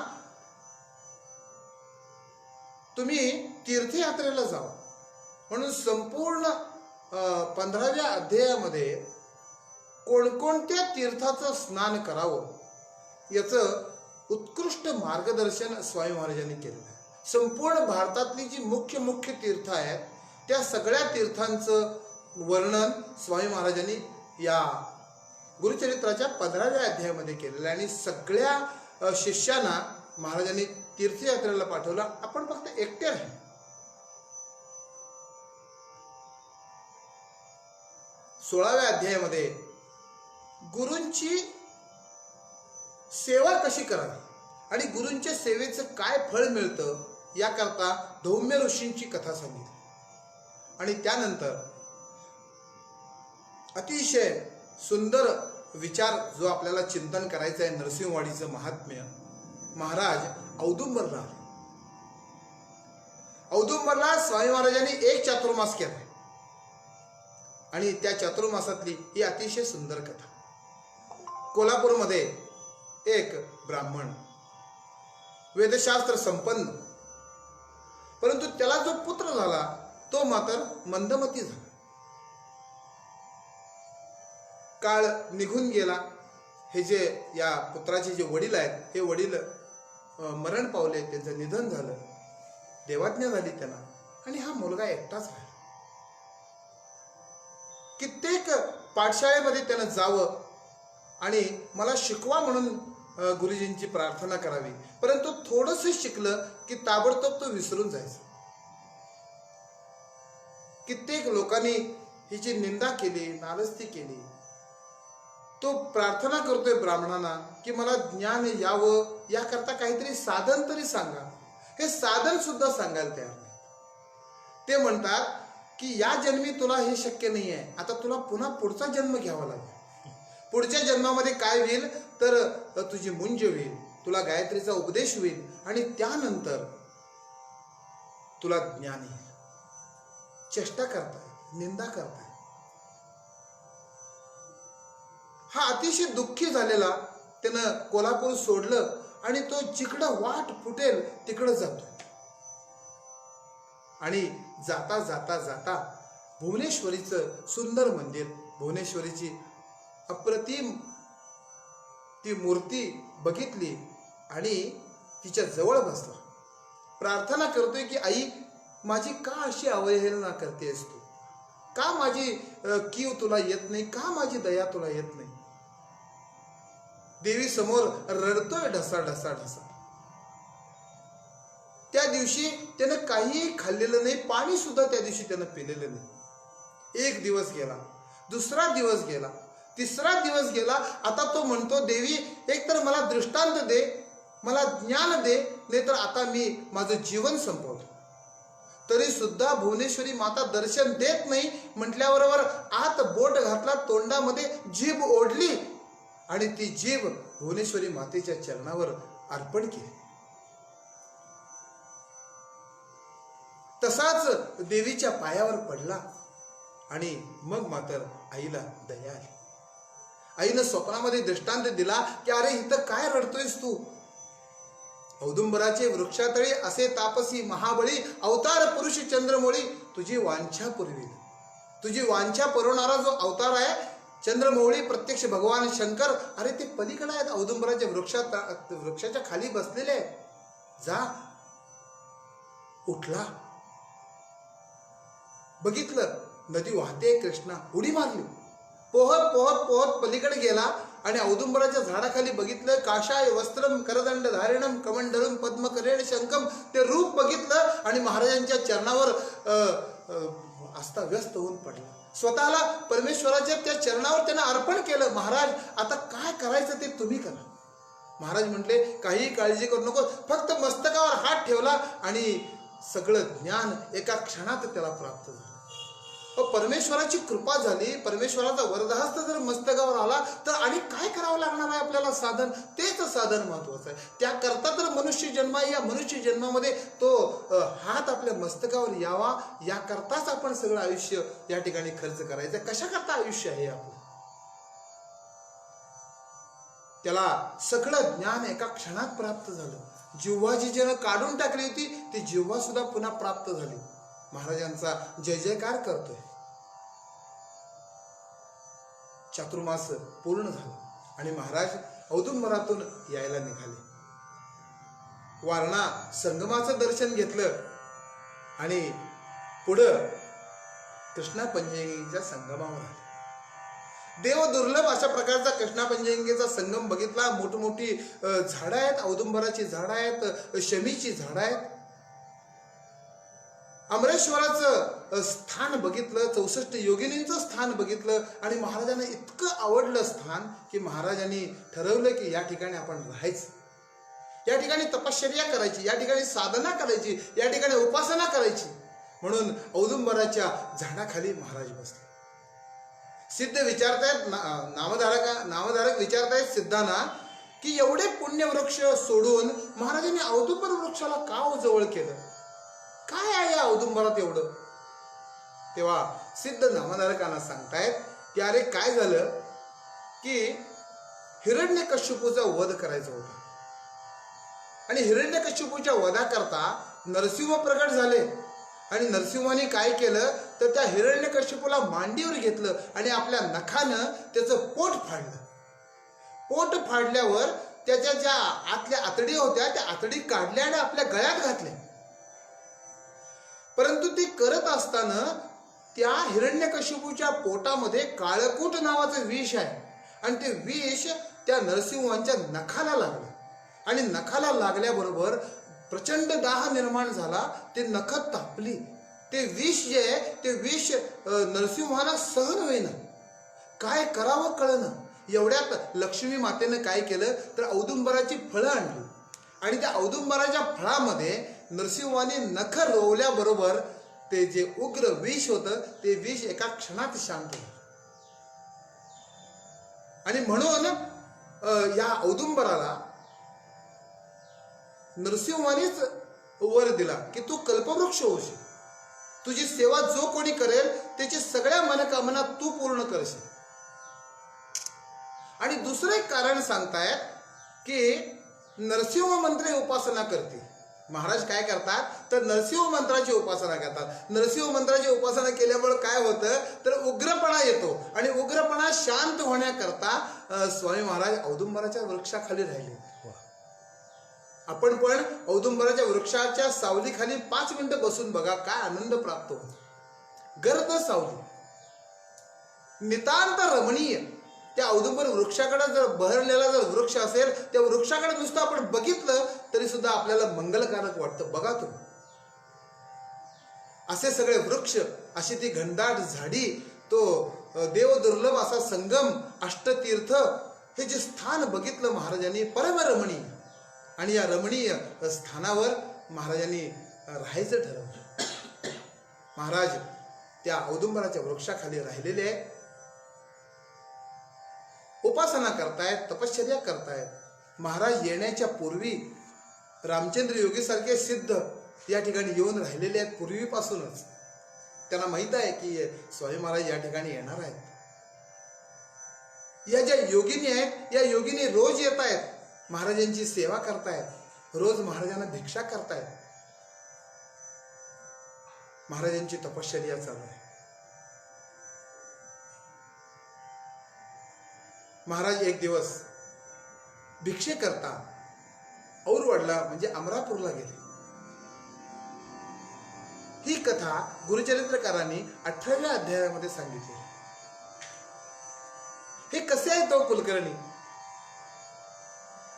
तुम्ही तीर्थयात्रेला जावा. म्हणून संपूर्ण 15व्या अध्यायामध्ये कोणकोणत्या तीर्थाचं स्नान करावं याचं उत्कृष्ट मार्गदर्शन स्वामी महाराजांनी केलेलं आहे. संपूर्ण भारतातली जी मुख्य तीर्थ आहेत त्या सगळ्या तीर्थांचं वर्णन स्वामी महाराजांनी या गुरुचरित्राच्या 15व्या अध्यायामध्ये केलेलं आहे. आणि सगळ्या शिष्यांना महाराजांनी तीर्थयात्रेला पाठवलं. आपण फक्त एकटे आहे. 16व्या अध्यायामध्ये गुरूंची सेवा कशी करावी आणि गुरूंच्या सेवेचं काय फळ मिळतं याकरता धौम्य ऋषींची कथा सांगितली. आणि त्यानंतर अतिशय सुंदर विचार जो आपल्याला चिंतन करायचं आहे, नरसिंहवाडीचं महात्म्य. महाराज औदुंबरला आले. औदुंबरला स्वामी महाराजांनी 1 चातुर्मास केला आणि त्या चातुर्मासातली ही अतिशय सुंदर कथा. कोल्हापूरमध्ये एक ब्राह्मण, वेदशास्त्र संपन्न, परंतु त्याला जो पुत्र झाला तो मात्र मंदमती झाला. काळ निघून गेला. हे जे या पुत्राचे जे वडील आहेत, हे वडील मरण पावले, त्यांचं निधन झालं, देवाज्ञा झाली त्यांना, आणि हा मुलगा एकटाच राहिला. कित्येक पाठशाळेमध्ये त्यानं जावं आणि मला शिकवा म्हणून गुरुजींची प्रार्थना करावी, परंतु थोडंसं शिकलं की ताबडतोब तो विसरून जायचा. कित्येक लोकांनी हिची निंदा केली, नालस्ती केली. तो प्रार्थना करतोय ब्राह्मणांना की मला ज्ञान यावं, याकरता काहीतरी साधन तरी सांगा. हे साधन सुद्धा सांगायला तयार नाही. ते म्हणतात की या जन्मी तुला हे शक्य नाही आहे, आता तुला पुन्हा पुढचा जन्म घ्यावा लागेल. पुढच्या जन्मामध्ये काय होईल तर तुझी मुंज होईल, तुला गायत्रीचा उपदेश होईल, आणि त्यानंतर तुला ज्ञान येईल. चेष्टा करताय, निंदा करताय. हा अतिशय दुःखी झालेला त्यानं कोल्हापूर सोडलं आणि तो जिकडं वाट फुटेल तिकडं जातो. आणि जाता जाता जाता भुवनेश्वरीचं सुंदर मंदिर, भुवनेश्वरीची अप्रतिम ती मूर्ती बघितली आणि तिच्या जवळ बसला. प्रार्थना करतोय की आई, माझी का अशी अवहेलना करतेस तू? का माझी कीव तुला येत नाही? का माझी दया तुला येत नाही? देवी समोर रडतोय ढसा ढसा ढसा. त्या दिवशी त्यानं काहीही खाल्लेलं नाही, पाणी सुद्धा त्या दिवशी त्यानं पिलेलं नाही. एक दिवस गेला, दुसरा दिवस गेला, तिसरा दिवस गेला. आता तो म्हणतो, देवी एक तर मला दृष्टांत दे, मला ज्ञान दे, नाही तर आता मी माझं जीवन संपवतो. तरी सुद्धा भुवनेश्वरी माता दर्शन देत नाही. म्हटल्याबरोबर आत बोट घातला, तोंडामध्ये जीभ ओढली आणि ती जीभ भुवनेश्वरी मातेच्या चरणावर अर्पण केली. तसाच देवीच्या पायावर पडला आणि मग मात्र आईला दया आली. आईनं स्वप्नामध्ये दृष्टांत दिला की अरे इथं काय रडतोयस तू? औदुंबराचे वृक्षातळी असे तापसी महाबळी, अवतार पुरुष चंद्रमौळी, तुझी वांछा पुरविल. तुझी वांछा पुरवणारा जो अवतार आहे चंद्रमौळी, प्रत्यक्ष भगवान शंकर, अरे ते पलीकडे आहेत, औदुंबराच्या वृक्षाच्या खाली बसलेले आहेत. जा. उठला, बघितलं नदी वाहते, कृष्णा उडी मारली, पोहत पोहत पोहत पलीकडे गेला आणि औदुंबराच्या झाडाखाली बघितलं. काशाय वस्त्रम करदंड धारिणम कमंडलम पद्मकरेण शंकम, ते रूप बघितलं आणि महाराजांच्या चरणावर अस्ताव्यस्त होऊन पडला. स्वतःला परमेश्वराच्या त्या चरणावर त्यानं अर्पण केलं. महाराज आता काय करायचं ते तुम्ही करा. महाराज म्हटले काही काळजी करू नको, फक्त मस्तकावर हात ठेवला आणि सगळं ज्ञान एका क्षणात त्याला प्राप्त झालं. परमेश्वराची कृपा झाली, परमेश्वराचा वरदहस्त जर मस्तकावर आला तर आणि काय करावं लागणार आहे आपल्याला? साधन, तेच साधन महत्वाचं आहे. त्याकरता तर मनुष्य जन्म आहे. या मनुष्य जन्मामध्ये तो हात आपल्या मस्तकावर यावा, याकरताच आपण सगळं आयुष्य या ठिकाणी खर्च करायचं. कशा करता आयुष्य आहे आपलं? त्याला सगळं ज्ञान एका क्षणात प्राप्त झालं. जिव्हा जी ज्यानं काढून टाकली होती ती जिव्हा सुद्धा पुन्हा प्राप्त झाली. महाराजांचा जय जयकार करतोय. चातुर्मास पूर्ण झाला आणि महाराज औदुंबरातून यायला निघाले. वारणा संगमाचं दर्शन घेतलं आणि पुढं कृष्णा पंचगंगेच्या संगमावर आले. देव दुर्लभ अशा प्रकारचा कृष्णा पंचगंगेचा संगम बघितला. मोठमोठी झाडं आहेत, औदुंबराची झाडं आहेत, शमीची झाडं आहेत. अमरेश्वराचं स्थान बघितलं, 64 योगिनींचं स्थान बघितलं आणि महाराजांना इतकं आवडलं स्थान की महाराजांनी ठरवलं की या ठिकाणी आपण राहायचं, या ठिकाणी तपश्चर्या करायची, या ठिकाणी साधना करायची, या ठिकाणी उपासना करायची. म्हणून औदुंबराच्या झाडाखाली महाराज बसले. सिद्ध विचारतायत, नामधारक विचारतायत सिद्धांना की एवढे पुण्यवृक्ष सोडून महाराजांनी औदुंबर वृक्षाला का जवळ केलं? काय आहे या औदुंबरात एवढं? तेव्हा सिद्ध नामधारकांना सांगतायत की अरे काय झालं की हिरण्यकश्यपूचा वध करायचा होता आणि हिरण्यकश्यपूच्या वधाकरता नरसिंह प्रकट झाले आणि नरसिंहाने काय केलं तर त्या हिरण्यकश्यपूला मांडीवर घेतलं आणि आपल्या नखानं त्याचं पोट फाडलं. पोट फाडल्यावर त्याच्या ज्या आतल्या आतडी होत्या त्या आतडी काढल्या आणि आपल्या गळ्यात घातल्या. परंतु ते करत असताना त्या हिरण्यकश्यपूच्या पोटामध्ये काळकूट नावाचं विष आहे आणि ते विष त्या नरसिंहांच्या नखाला लागलं आणि नखाला लागल्याबरोबर प्रचंड दाह निर्माण झाला. ते नख तापली. ते विष जे आहे ते विष नरसिंहाला सहन होईना. काय करावं कळना. एवढ्यात लक्ष्मी मातेनं काय केलं तर औदुंबराची फळं आणली आणि त्या औदुंबराच्या फळामध्ये नरसिंहाने नख रोवल्याबरोबर ते जे उग्र विष होतं ते विष एका क्षणात शांत झालं. आणि म्हणून या औदुंबराला नरसिंहानेच वर दिला की तू कल्पवृक्ष होशील. तुझी सेवा जो कोणी करेल त्याची सगळ्या मनकामना तू पूर्ण करशील. आणि दुसरं एक कारण सांगतायत की नरसिंह मंत्र उपासना करते. महाराज काय करतात तर नरसिंह मंत्राची उपासना करतात. नरसिंह मंत्राची उपासना केल्यामुळे काय होतं तर उग्रपणा येतो आणि उग्रपणा शांत होण्याकरता स्वामी महाराज औदुंबराच्या वृक्षाखाली राहिले. आपण पण औदुंबराच्या वृक्षाच्या सावलीखाली 5 मिनिटं बसून बघा काय आनंद प्राप्त होतो. गर्द सावली नितांत रमणीय. त्या औदुंबर वृक्षाकडे जर बहरलेला जर वृक्ष असेल त्या वृक्षाकडे नुसतं आपण बघितलं तरी सुद्धा आपल्याला मंगलकारक वाटतं. बघा तुम्ही असे सगळे वृक्ष, अशी ती घनदाट झाडी, तो देव दुर्लभ असा संगम, अष्टतीर्थ, हे जे स्थान बघितलं महाराजांनी परम रमणीय. आणि या रमणीय स्थानावर महाराजांनी राहायचं ठरवलं. महाराज त्या औदुंबराच्या वृक्षाखाली राहिलेले आहे. उपासना करतायत, तपश्चर्या करतायत. महाराज येण्याच्या पूर्वी रामचंद्र योगी सारखे सिद्ध या ठिकाणी येऊन राहिलेले आहेत. पूर्वीपासूनच त्यांना माहित आहे की स्वामी महाराज या ठिकाणी येणार आहेत. या ज्या योगिनी आहेत या योगिनी रोज येत आहेत, महाराजांची सेवा करतायत, रोज महाराजांना भिक्षा करतायत. महाराजांची तपश्चर्या चालू आहे. महाराज एक दिवस भिक्षे करता औरवाडला म्हणजे अमरापूरला गेले. ही कथा गुरुचरित्रकारांनी 18व्या अध्यायामध्ये सांगितली. हे कसे आहेत तो कुलकर्णी?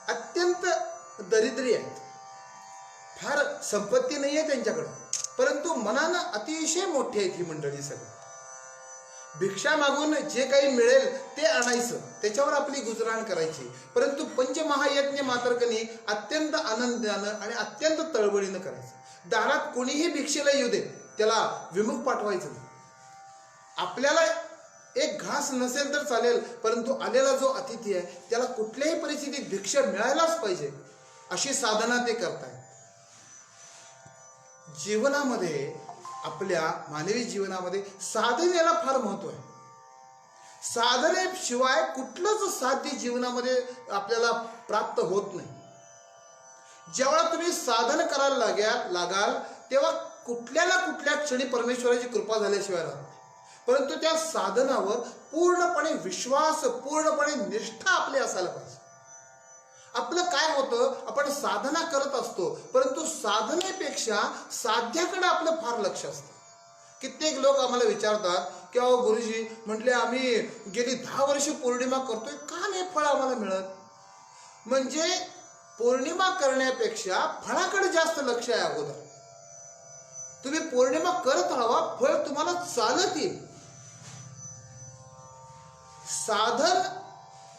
अत्यंत दरिद्री आहेत. फार संपत्ती नाही आहे त्यांच्याकडे, परंतु मनानं अतिशय मोठी आहेत ही मंडळी सगळी. भिक्षा मागून जे काही मिळेल ते आणायचं, त्याच्यावर आपली गुजराण करायची. परंतु पंचमहायज्ञ मात्रकनी अत्यंत आनंदानं आणि अत्यंत तळबळीनं करायचं. दारात कोणीही भिक्षेला येऊ दे त्याला विमुख पाठवायचं नाही. आपल्याला एक घास नसेल तर चालेल, परंतु आलेला जो अतिथी आहे त्याला कुठल्याही परिस्थितीत भिक्षा मिळायलाच पाहिजे, अशी साधना ते करतायत. जीवनामध्ये, आपल्या मानवी जीवनामध्ये साधनेला फार महत्व आहे. साधनेशिवाय कुठलंच साध्य जीवनामध्ये आपल्याला प्राप्त होत नाही. जेव्हा तुम्ही साधन करायला लागाल तेव्हा कुठल्या ना कुठल्या क्षणी परमेश्वराची कृपा झाल्याशिवाय राहत नाही. परंतु त्या साधनावर पूर्णपणे विश्वास, पूर्णपणे निष्ठा आपली असायला पाहिजे. आपलं काय होतं, आपण साधना करत असतो परंतु साधनेपेक्षा साध्याकडे आपलं फार लक्ष असतं. कित्येक लोक आम्हाला विचारतात की अहो गुरुजी, म्हटले आम्ही गेली 10 वर्ष पौर्णिमा करतोय, का नाही फळ आम्हाला मिळत? म्हणजे पौर्णिमा करण्यापेक्षा फळाकडे जास्त लक्ष आहे अगोदर. तुम्ही पौर्णिमा करत राहा, फळ तुम्हाला चालत येईल. साधन,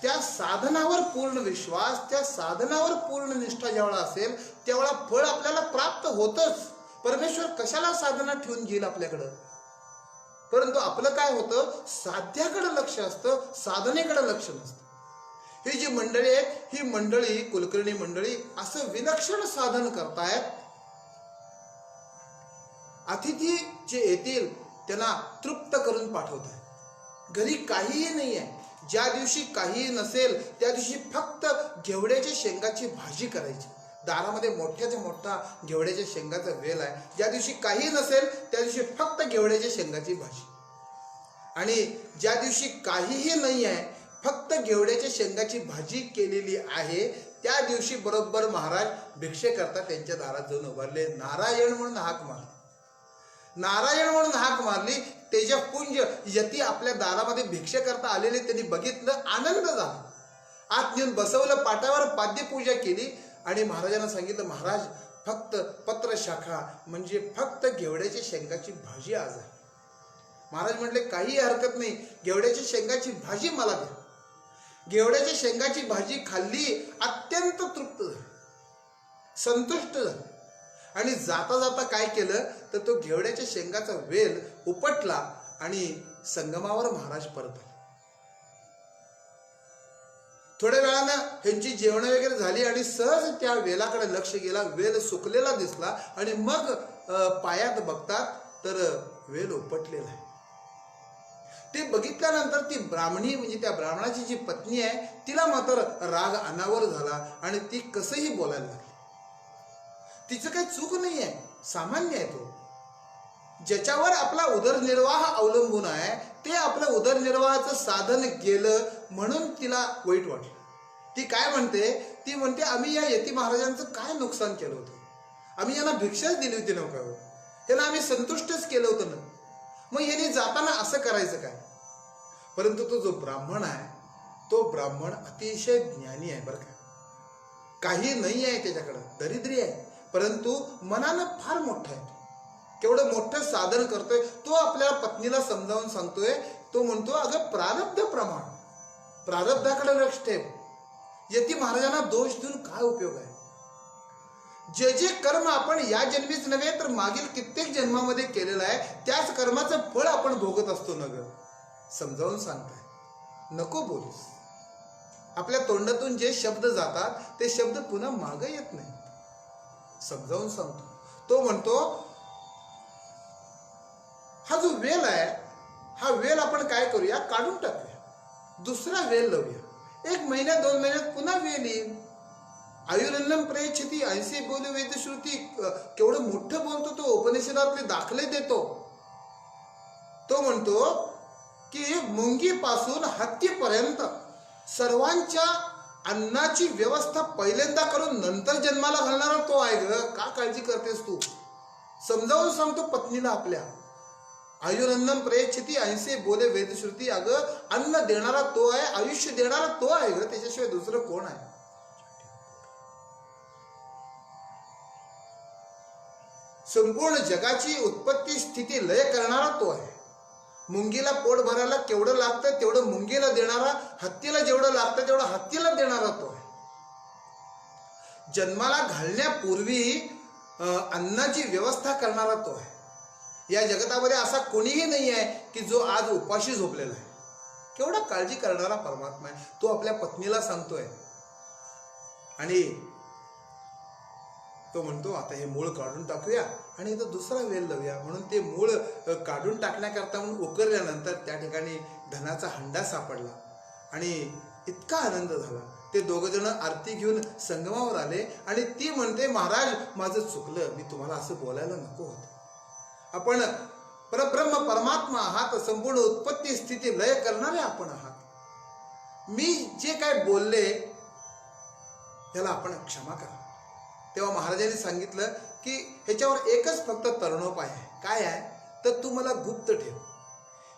त्या साधनावर पूर्ण विश्वास, त्या साधनावर पूर्ण निष्ठा जेवढा असेल तेवढा फळ आपल्याला प्राप्त होतच. परमेश्वर कशाला साधना ठेवून घेईल आपल्याकडं? परंतु आपलं काय होतं, साध्याकडे लक्ष असतं, साधनेकडे लक्ष नसतं. ही जी मंडळी आहेत, ही मंडळी, कुलकर्णी मंडळी असं विलक्षण साधन करतायत. अतिथी जे येतील त्यांना तृप्त करून पाठवतात. घरी काहीही नाही आहे. ज्या दिवशी काही नसेल त्या दिवशी फक्त घेवड्याच्या शेंगाची भाजी करायची, दारामध्ये मोठ्याच्या मोठा घेवड्याच्या शेंगाचा वेल आहे. ज्या दिवशी काही नसेल त्या दिवशी फक्त घेवड्याच्या शेंगाची भाजी, आणि ज्या दिवशी काहीही नाही आहे फक्त घेवड्याच्या शेंगाची भाजी केलेली आहे, त्या दिवशी बरोबर महाराज भिक्षे करता त्यांच्या दारात जाऊन उभारले. नारायण म्हणून हाक मारली. नारायण म्हणून हाक मारली. तेजपुंज यती आपल्या दारामध्ये भिक्षे करता आलेले त्यांनी बघितलं, आनंद झाला. आत नेऊन बसवलं, पाटावर पाद्यपूजा केली आणि महाराजांना सांगितलं, महाराज फक्त पत्र शाखा म्हणजे फक्त घेवड्याच्या शेंगाची भाजी आज आहे. महाराज म्हटले काही हरकत नाही, घेवड्याच्या शेंगाची भाजी मला द्या. घेवड्याच्या शेंगाची भाजी खाल्ली, अत्यंत तृप्त झाली, संतुष्ट झाली. आणि जाता जाता काय केलं तर तो घेवड्याच्या शेंगाचा वेल उपटला आणि संगमावर महाराज परत आले. थोड्या वेळानं ह्यांची जेवण वगैरे झाली आणि सहज त्या वेलाकडे लक्ष गेला. वेल सुकलेला दिसला आणि मग पायात बघतात तर वेल उपटलेला आहे. ते बघितल्यानंतर ती ब्राह्मणी म्हणजे त्या ब्राह्मणाची जी पत्नी आहे तिला मात्र राग अनावर झाला आणि ती कसंही बोलायला लागली. तिचं काही चूक नाही आहे, सामान्य आहे. तो ज्याच्यावर आपला उदरनिर्वाह अवलंबून आहे ते आपलं उदरनिर्वाहाचं साधन गेलं म्हणून तिला वाईट वाटलं. ती काय म्हणते, ती म्हणते आम्ही या यती महाराजांचं काय नुकसान केलं होतं, आम्ही यांना भिक्षाच दिली होती नव्हता, त्यांना आम्ही संतुष्टच केलं होतं ना, मग यांनी जाताना असं करायचं काय. परंतु तो जो ब्राह्मण आहे तो ब्राह्मण अतिशय ज्ञानी आहे बरं का. काही नाही आहे त्याच्याकडं, दरिद्री आहे, परंतु मनानं फार मोठं आहे. केवढं मोठं साधन करतोय. तो आपल्या पत्नीला समजावून सांगतोय. तो म्हणतो अगं प्रारब्ध प्रमाण, प्रारब्धाकडे लक्ष ठेव. यती महाराजांना दोष देऊन काय उपयोग आहे. जे जे कर्म आपण या जन्मीच नव्हे तर मागील कित्येक जन्मामध्ये केलेलं आहे त्याच कर्माचं फळ आपण भोगत असतो ना ग. समजावून सांगताय, नको बोलूस. आपल्या तोंडातून जे शब्द जातात ते शब्द पुन्हा मागे येत नाही. समजावून सांगतो. तो म्हणतो हा जो वेल आहे हा वेल आपण काय करूया, काढून टाकूया, दुसरा वेल लावूया. 1 महिन्यात 2 महिन्यात पुन्हा वेल येईल. आयुरन्नम प्रयच्छती, 80 बोले वेदश्रुती. केवढं मोठं बोलतो तो, उपनिषदातले दाखले देतो. तो म्हणतो की मुंगीपासून हत्तीपर्यंत सर्वांच्या अन्नाची व्यवस्था पहिल्यांदा करून नंतर जन्माला घालणारा तो आहे ग. का काळजी करतेस तू. समजावून सांगतो पत्नीला आपल्या. आयुरन्नम प्रयच्छती, 80 बोले वेदश्रुती. अगं अन्न देणारा तो आहे, आयुष्य देणारा तो आहे ग, त्याच्याशिवाय दुसरं कोण आहे. संपूर्ण जगाची उत्पत्ती स्थिती लय करणारा तो आहे. मुंगीला पोट भरायला केवढं लागतं तेवढं मुंगीला देणारा, हत्तीला जेवढं लागतं तेवढं हत्तीला देणारा तो आहे. जन्माला घालण्यापूर्वी अन्नाची व्यवस्था करणारा तो आहे. या जगतामध्ये असा कोणीही नाही आहे की जो आज उपाशी झोपलेला आहे. केवढा काळजी करणारा परमात्मा आहे. तो आपल्या पत्नीला सांगतोय आणि तो म्हणतो आता हे मूळ काढून टाकूया आणि इथं दुसरा वेल लावूया. म्हणून ते मूळ काढून टाकण्याकरता म्हणून उकरल्यानंतर त्या ठिकाणी धनाचा हंडा सापडला आणि इतका आनंद झाला. ते दोघ जण आरती घेऊन संगमावर आले आणि ती म्हणते महाराज माझं चुकलं, मी तुम्हाला असं बोलायला नको होतं. आपण परब्रह्म परमात्मा आहात, संपूर्ण उत्पत्ती स्थिती लय करणारे आपण आहात. मी जे काय बोलले त्याला आपण क्षमा करा. तेव्हा महाराजांनी सांगितलं की ह्याच्यावर एकच फक्त तरणोपाय आहे. काय आहे तर तू मला गुप्त ठेव.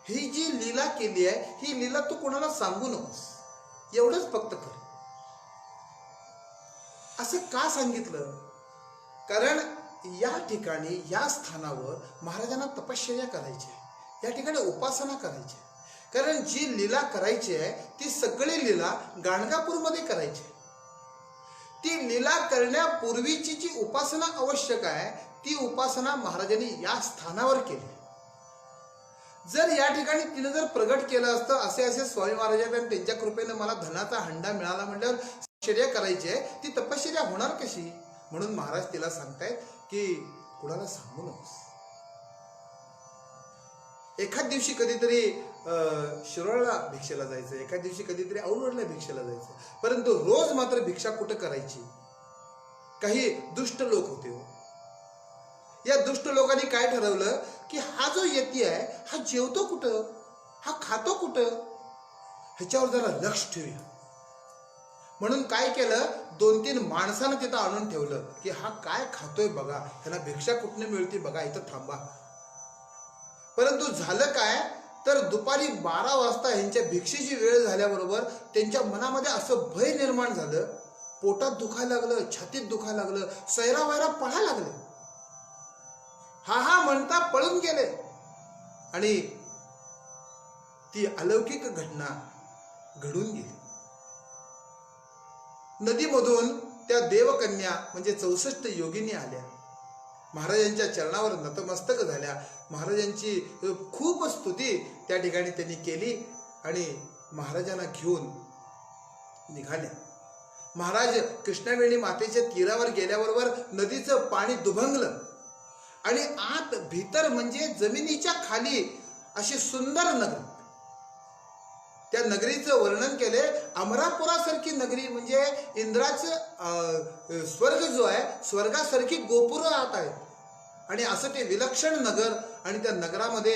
ही जी लीला केली आहे ही लीला तू कोणाला सांगू नकोस, एवढंच फक्त कर. असं का सांगितलं, कारण या ठिकाणी या स्थानावर महाराजांना तपश्चर्या करायची आहे, या ठिकाणी उपासना करायची आहे. कारण जी लीला करायची आहे ती सगळी लीला गाणगापूरमध्ये करायची आहे. ती लीला करण्यापूर्वीची जी उपासना आवश्यक आहे ती उपासना महाराजांनी या स्थानावर केली. जर या ठिकाणी तिने जर प्रगट केलं असतं असे असे स्वामी महाराज आणि त्यांच्या कृपेने मला धनाचा हंडा मिळाला म्हटल्यावर तपश्चर्या करायची आहे, ती तपश्चर्या होणार कशी. म्हणून महाराज तिला सांगतायत की कुणाला सांगू नकोस. एखाद दिवशी कधीतरी शिरोळला भिक्षेला जायचं, एखाद दिवशी कधीतरी औरवडला भिक्षेला जायचं, परंतु रोज मात्र भिक्षा कुठं करायची काही दुष्ट लोक होते हो. या दुष्ट लोकांनी काय ठरवलं की हा जो यती आहे हा जेवतो कुठं, हा खातो कुठं, ह्याच्यावर जरा लक्ष ठेवूया. म्हणून काय केलं, 2-3 माणसानं तिथं आणून ठेवलं की हा काय खातोय बघा, ह्याला भिक्षा कुठनं मिळते बघा, इथं थांबा. परंतु झालं काय, तर दुपारी 12 वाजता ह्यांच्या भिक्षेची वेळ झाल्याबरोबर त्यांच्या मनामध्ये असं भय निर्माण झालं, पोटात दुखायला लागलं, छातीत दुखायला लागलं, सैरावैरा पळायला लागले. हा म्हणता पळून गेले. आणि ती अलौकिक घटना घडून गेली. नदीमधून त्या देवकन्या म्हणजे 64 योगिनी आल्या, महाराजांच्या चरणावर नतमस्तक झाल्या. महाराजांची खूप स्तुती त्या ठिकाणी त्यांनी केली आणि महाराजांना घेऊन निघाल्या. महाराज कृष्णावेणी मातेच्या तीरावर गेल्याबरोबर नदीचं पाणी दुभंगलं आणि आत भीतर म्हणजे जमिनीच्या खाली अशी सुंदर नगर. त्या नगरीचं वर्णन केले. अमरापुरासारखी नगरी म्हणजे इंद्राचं स्वर्ग जो आहे, स्वर्गासारखी गोपुरं आत आहेत आणि असं ते विलक्षण नगर. आणि त्या नगरामध्ये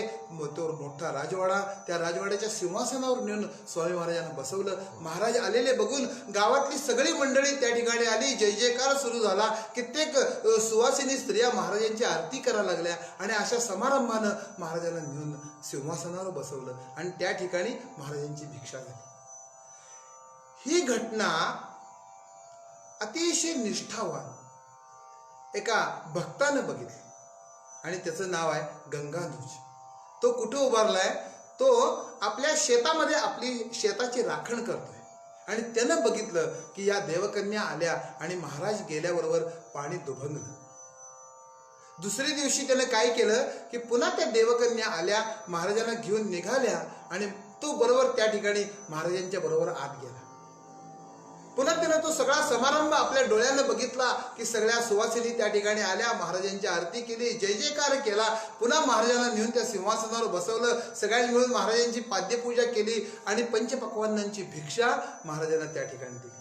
तो मोठा राजवाडा, त्या राजवाड्याच्या सिंहासनावर नेऊन स्वामी महाराजांना बसवलं. महाराज आलेले बघून गावातली सगळी मंडळी त्या ठिकाणी आली, जय जयकार सुरू झाला. कित्येक सुवासिनी स्त्रिया महाराजांची आरती करायला लागल्या आणि अशा समारंभानं महाराजांना नेऊन सिंहासनावर बसवलं आणि त्या ठिकाणी महाराजांची भिक्षा झाली. ही घटना अतिशय निष्ठावान एका भक्तानं बघितली आणि त्याचं नाव आहे गंगाधुज. तो कुठं उभारलाय, तो आपल्या शेतामध्ये आपली शेताची राखण करतोय आणि त्यानं बघितलं की या देवकन्या आल्या आणि महाराज गेल्याबरोबर पाणी दुभंगलं. दुसऱ्या दिवशी त्यानं काय केलं की पुन्हा त्या देवकन्या आल्या, महाराजांना घेऊन निघाल्या आणि तो बरोबर त्या ठिकाणी महाराजांच्या बरोबर आत गेला. पुन्हा त्यानं तो सगळा समारंभ आपल्या डोळ्यानं बघितला की सगळ्या सुवासिनी त्या ठिकाणी आल्या, महाराजांची आरती केली, जय जयकार केला. पुन्हा महाराजांना नेऊन त्या सिंहासनावर बसवलं. सगळ्यांनी मिळून महाराजांची पाद्यपूजा केली आणि पंचपक्वान्नांची भिक्षा महाराजांना त्या ठिकाणी दिली.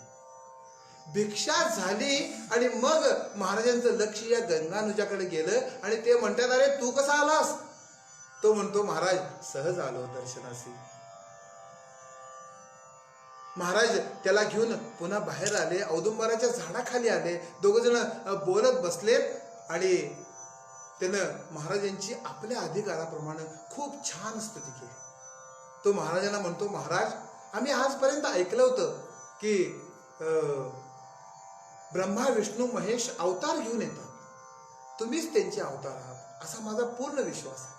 भिक्षा झाली आणि मग महाराजांचं लक्ष या गंगानुजाकडे गेलं आणि ते म्हणतात, अरे तू कसा आलास? तो म्हणतो, महाराज सहज आलो दर्शनासी. महाराज त्याला घेऊन पुन्हा बाहेर आले, औदुंबराच्या झाडाखाली आले. दोघं जण बोलत बसलेत आणि त्यानं महाराजांची आपल्या अधिकाराप्रमाणे खूप छान स्तुती केली. तो महाराजांना म्हणतो, महाराज आम्ही आजपर्यंत ऐकलं होतं की ब्रह्मा विष्णू महेश अवतार घेऊन येतात, तुम्हीच त्यांचे अवतार आहात असा माझा पूर्ण विश्वास आहे.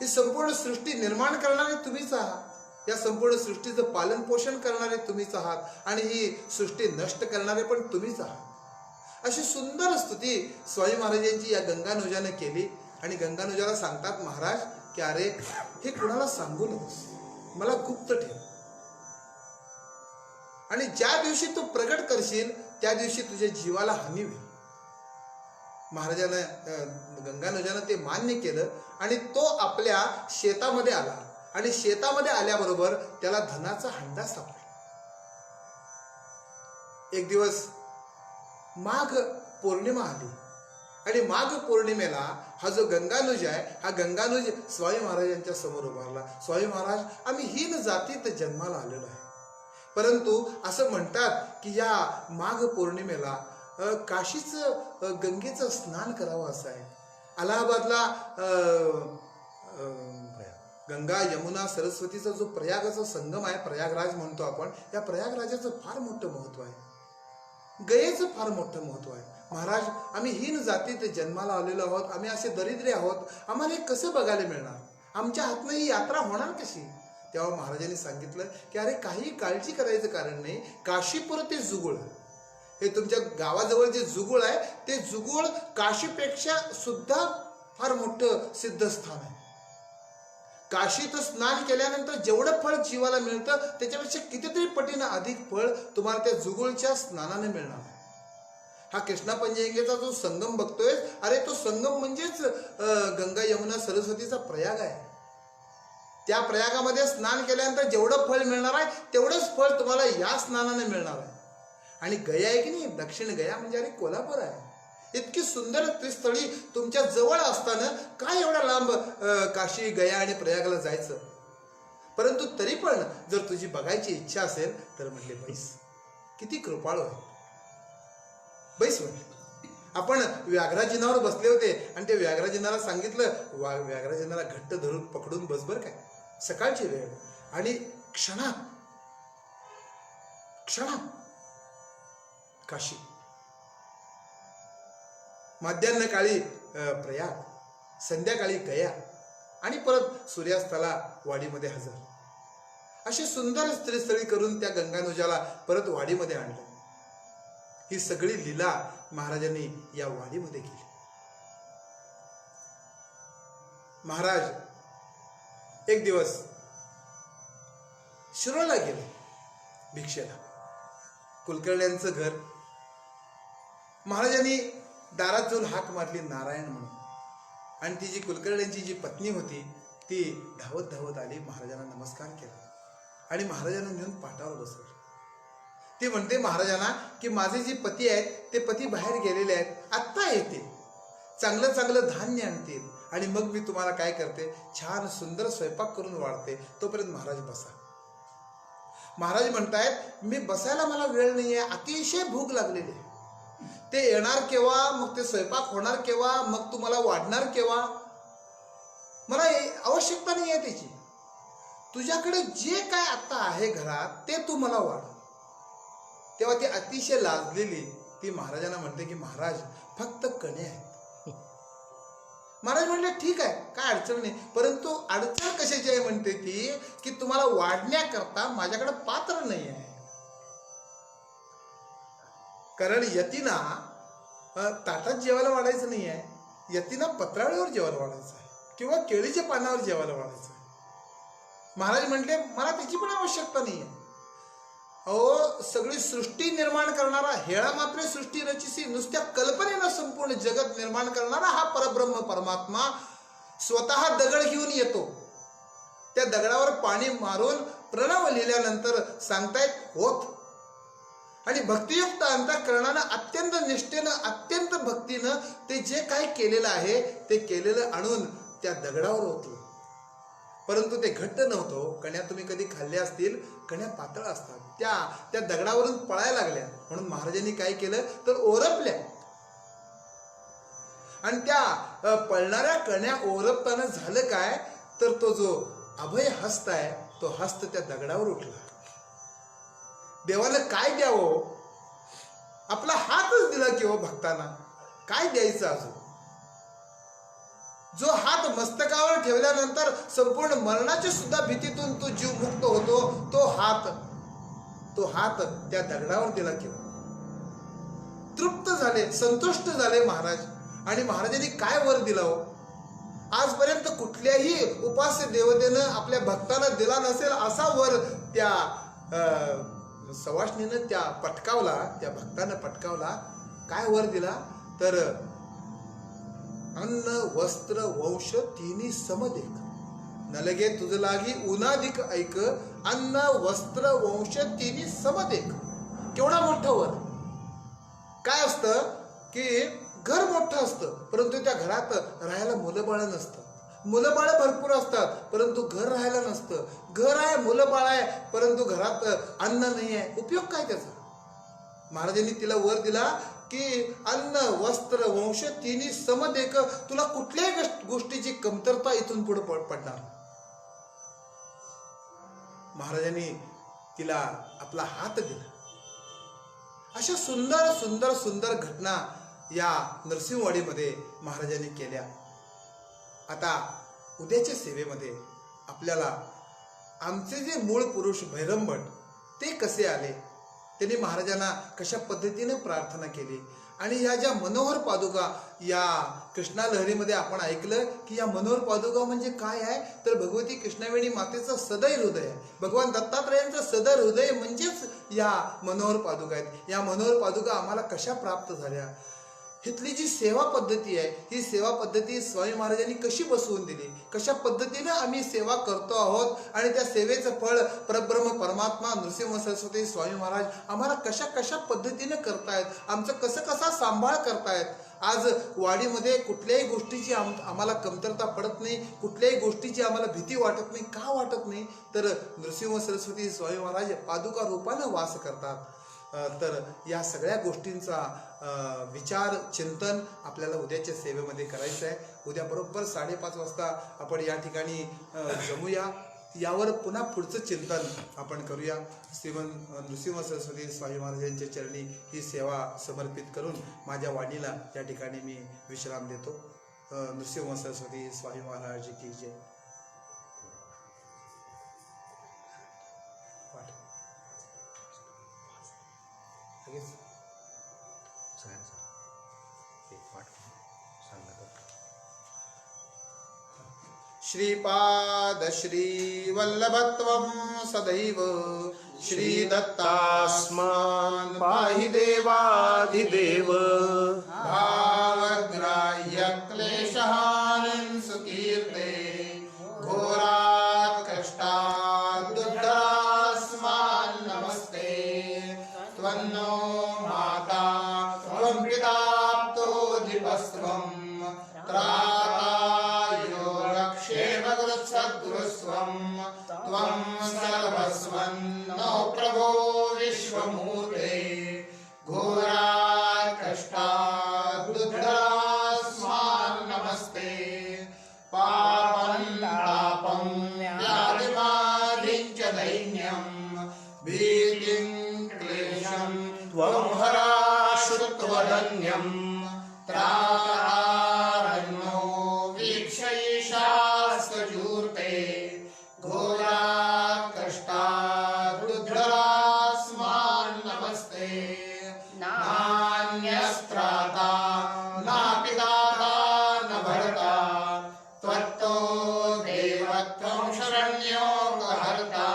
ही संपूर्ण सृष्टी निर्माण करणारे तुम्हीच आहात, या संपूर्ण सृष्टीचं पालन पोषण करणारे तुम्हीच आहात आणि ही सृष्टी नष्ट करणारे पण तुम्हीच आहात. अशी सुंदर स्तुती स्वामी महाराजांची या गंगानुजाने केली आणि गंगानुजाला सांगतात महाराज की अरे हे कुणाला सांगू नकोस, मला गुप्त ठेव आणि ज्या दिवशी तू प्रगट करशील त्या दिवशी तुझ्या जीवाला हानी होईल. महाराजानं गंगानुजानं ते मान्य केलं आणि तो आपल्या शेतामध्ये आला आणि शेतामध्ये आल्याबरोबर त्याला धनाचा हंडा सापडला. एक दिवस माघ पौर्णिमा आली आणि माघ पौर्णिमेला हा जो गंगानुज आहे, हा गंगानुज स्वामी महाराजांच्या समोर उभारला. स्वामी महाराज आम्ही हीन जातीत जन्माला आलेलो आहे, परंतु असं म्हणतात की या माघ पौर्णिमेला काशीचं गंगेचं स्नान करावं असं आहे. अलाहाबादला गंगा यमुना सरस्वतीचा जो प्रयागाचा संगम आहे, प्रयागराज म्हणतो आपण, या प्रयागराजाचं फार मोठं महत्व आहे, गयेचं फार मोठं महत्व आहे. महाराज आम्ही हीन जातीत जन्माला आलेलो आहोत, आम्ही असे दरिद्री आहोत, आम्हाला हे कसं बघायला मिळणार, आमच्या हातनं ही यात्रा होणार कशी? तेव्हा महाराजांनी सांगितलं की अरे काही काळजी करायचं कारण नाही, काशीपुर ते जुगुळ हे तुमच्या गावाजवळ जे जुगुळ आहे ते जुगुळ काशीपेक्षा सुद्धा फार मोठं सिद्धस्थान आहे. काशीत स्नान केल्यानंतर जेवढं फळ जीवाला मिळतं त्याच्यापेक्षा कितीतरी पटीनं अधिक फळ तुम्हाला त्या जुगुळच्या स्नानाने मिळणार आहे. हा कृष्णा पंचगंगेचा जो संगम बघतोय, अरे तो संगम म्हणजेच गंगा यमुना सरस्वतीचा प्रयाग आहे. त्या प्रयागामध्ये स्नान केल्यानंतर जेवढं फळ मिळणार आहे तेवढंच फळ तुम्हाला या स्नानाने मिळणार आहे. आणि गया आहे की नाही, दक्षिण गया म्हणजे अरे कोल्हापूर आहे. इतकी सुंदर त्रिस्थळी तुमच्या जवळ असताना काय एवढा लांब काशी, गया आणि प्रयागला जायचं. परंतु तरी पण जर तुझी बघायची इच्छा असेल तर म्हटले बैस. किती कृपाळू आहे. बैस म्हटले. आपण व्याघ्राजिनावर बसले होते आणि ते व्याघ्राजिनाला सांगितलं, व्याघ्राजिनाला घट्ट धरून पकडून बस बर काय. सकाळची वेळ आणि क्षणात काशी, माध्यान्ह काळी प्रयाग, संध्याकाळी गया आणि परत सूर्यास्ताला वाडीमध्ये हजर. अशी सुंदर स्त्रीस्थळी करून त्या गंगानुजाला परत वाडीमध्ये आणलं. ही सगळी लीला महाराजांनी या वाडीमध्ये केली. महाराज एक दिवस शिरोळला गेले भिक्षेला. कुलकर्ण्यांचं घर. महाराजांनी दारात जाऊन हाक मारली नारायण म्हणून. आणि ती जी कुलकर्ण्यांची जी पत्नी होती ती धावत धावत आली, महाराजांना नमस्कार केला आणि महाराजांना नेऊन पाटावर बसवलं. ती म्हणते महाराजांना की माझे जे पती आहेत ते पती बाहेर गेलेले आहेत, आत्ता येतील, चांगलं चांगलं धान्य आणतील आणि मग मी तुम्हाला काय करते, छान सुंदर स्वयंपाक करून वाढते, तोपर्यंत महाराज बसा. महाराज म्हणतायत मी बसायला मला वेळ नाहीये, अतिशय भूक लागलेली आहे. ते येणार केव्हा, मग ते स्वयंपाक होणार केव्हा, मग तुम्हाला वाढणार केव्हा, मला आवश्यकता नाही आहे त्याची. तुझ्याकडे जे काय आता आहे घरात ते तू मला वाढ. तेव्हा ती अतिशय लाजलेली ती महाराजांना म्हणते की महाराज फक्त कणे आहेत. महाराज म्हणले ठीक आहे, काय अडचण नाही, परंतु अडचण कशाची आहे म्हणते ती की तुम्हाला वाढण्याकरता माझ्याकडे पात्र नाही आहे. कारण यतीना ताटात जेवायला वाढायचं नाही आहे, यतीना पत्रावळीवर जेवायला वाढायचं आहे किंवा केळीच्या पानावर जेवायला वाढायचं आहे. महाराज म्हटले मला त्याची पण आवश्यकता नाही आहे. अहो सगळी सृष्टी निर्माण करणारा, हेळा मात्र सृष्टी रचिसी, नुसत्या कल्पनेनं संपूर्ण जगत निर्माण करणारा हा परब्रह्म परमात्मा स्वतः दगड घेऊन येतो. त्या दगडावर पाणी मारून प्रणव लिहिल्यानंतर सांगतायत होत. आणि भक्तियुक्त अंतःकरणानं अत्यंत निष्ठेनं, अत्यंत भक्तीनं ते जे काय केलेलं आहे ते केलेलं आणून त्या दगडावर ओतलं. परंतु ते घट्ट नव्हतं. कण्या तुम्ही कधी खाल्ल्या असतील, कण्या पातळ असतात, त्या दगडावरून पळायला लागल्या. म्हणून महाराजांनी काय केलं तर ओरपल्या आणि त्या पळणाऱ्या कण्या ओरपताना झालं काय तर तो जो अभय हस्त आहे तो हस्त त्या दगडावर उठला. देवानं काय द्यावं, आपला हातच दिला किंवा भक्तांना काय द्यायचं अजून. जो हात मस्तकावर ठेवल्यानंतर संपूर्ण मरणाच्या सुद्धा भीतीतून तो जीव मुक्त होतो, तो हात त्या दगडावर दिला किंवा. तृप्त झाले, संतुष्ट झाले महाराज. आणि महाराजांनी काय वर दिला हो, आजपर्यंत कुठल्याही उपास्य देवतेनं आपल्या भक्ताला दिला नसेल असा वर त्या सवाष्णीनं त्या भक्तानं पटकावला. काय वर दिला तर अन्न वस्त्र वंश तिन्ही समदेक, न लगे तुझ लागी उनाधिक ऐक, अन्न वस्त्र वंश तिन्ही समदेक. केवढा मोठा वर. काय असतं की घर मोठं असतं परंतु त्या घरात राहायला मुलं बाळ नसतं. मुलं बाळ भरपूर असतात परंतु घर राहायला नसतं. घर आहे, मुलं बाळ आहे, परंतु घरात अन्न नाही आहे. उपयोग काय त्याचा. महाराजांनी तिला वर दिला की अन्न वस्त्र वंश तिन्ही समदेक, तुला कुठल्याही गोष्टीची कमतरता इथून पुढे पडणार. महाराजांनी तिला आपला हात दिला. अशा सुंदर सुंदर सुंदर घटना या नरसिंहवाडीमध्ये महाराजांनी केल्या. आता उद्याच्या सेवेमध्ये आपल्याला आमचे जे मूळ पुरुष भैरमभट ते कसे आले, त्यांनी महाराजांना कशा पद्धतीने प्रार्थना केली आणि ह्या ज्या मनोहर पादुका या कृष्णा लहरीमध्ये आपण ऐकलं की या मनोहर पादुका म्हणजे काय आहे तर भगवती कृष्णावेणी मातेचं सदैव हृदय आहे. भगवान दत्तात्रयांचं सदैव हृदय म्हणजेच या मनोहर पादुका आहेत. या मनोहर पादुका आम्हाला कशा प्राप्त झाल्या, इथली जी सेवा पद्धती आहे ही सेवा पद्धती स्वामी महाराजांनी कशी बसवून दिली, कशा पद्धतीने आम्ही सेवा करतो आहोत आणि त्या सेवेचं फळ परब्रह्म परमात्मा नृसिंह सरस्वती स्वामी महाराज आम्हाला कशा कशा पद्धतीने करतायत, आमचं कसं कसा सांभाळ करतायत. आज वाडीमध्ये कुठल्याही गोष्टीची आम्हाला कमतरता पडत नाही, कुठल्याही गोष्टीची आम्हाला भीती वाटत नाही. का वाटत नाही? तर नृसिंह सरस्वती स्वामी महाराज पादुका रूपानं वास करतात. तर या सगळ्या गोष्टींचा विचार चिंतन आपल्याला उद्याच्या सेवेमध्ये करायचं आहे. उद्या बरोबर 5:30 वाजता आपण या ठिकाणी जमूया. यावर पुन्हा पुढचं चिंतन आपण करूया. श्रीमंत नृसिंह सरस्वती स्वामी महाराजांच्या चरणी ही सेवा समर्पित करून माझ्या वाणीला या ठिकाणी मी विश्राम देतो. नृसिंह सरस्वती स्वामी महाराज की जय. श्रीपाद श्रीवल्लभत्वं सदैव श्रीदत्तास्मान् पाहि देवाधिदेव. भावग्राह्य क्लेशहानिं सुकीर्ते घोरात् कष्टात् दुर्धरास्मान् नमस्ते. त्वन्नो माता त्वं पिता प्तोऽधिपस्त्वं त्वं सर्वस्वन्नो प्रभो विश्वमूर्ते. घोरात् कष्टात् दुर्धरास्मान् नमस्ते. पापं तापं व्याधिमादिं च दैन्यं भीतिं क्लेशं त्वं हराशुत्वदन्यं. त्रारण्यो वीक्षयिषास्तजूर्ते. घोरात् कष्टात् दुर्धरास्मान् नमस्ते. नान्यस्त्राता नापि दाता न भर्ता त्वत्तो देवत्वं शरण्यो हर्ता.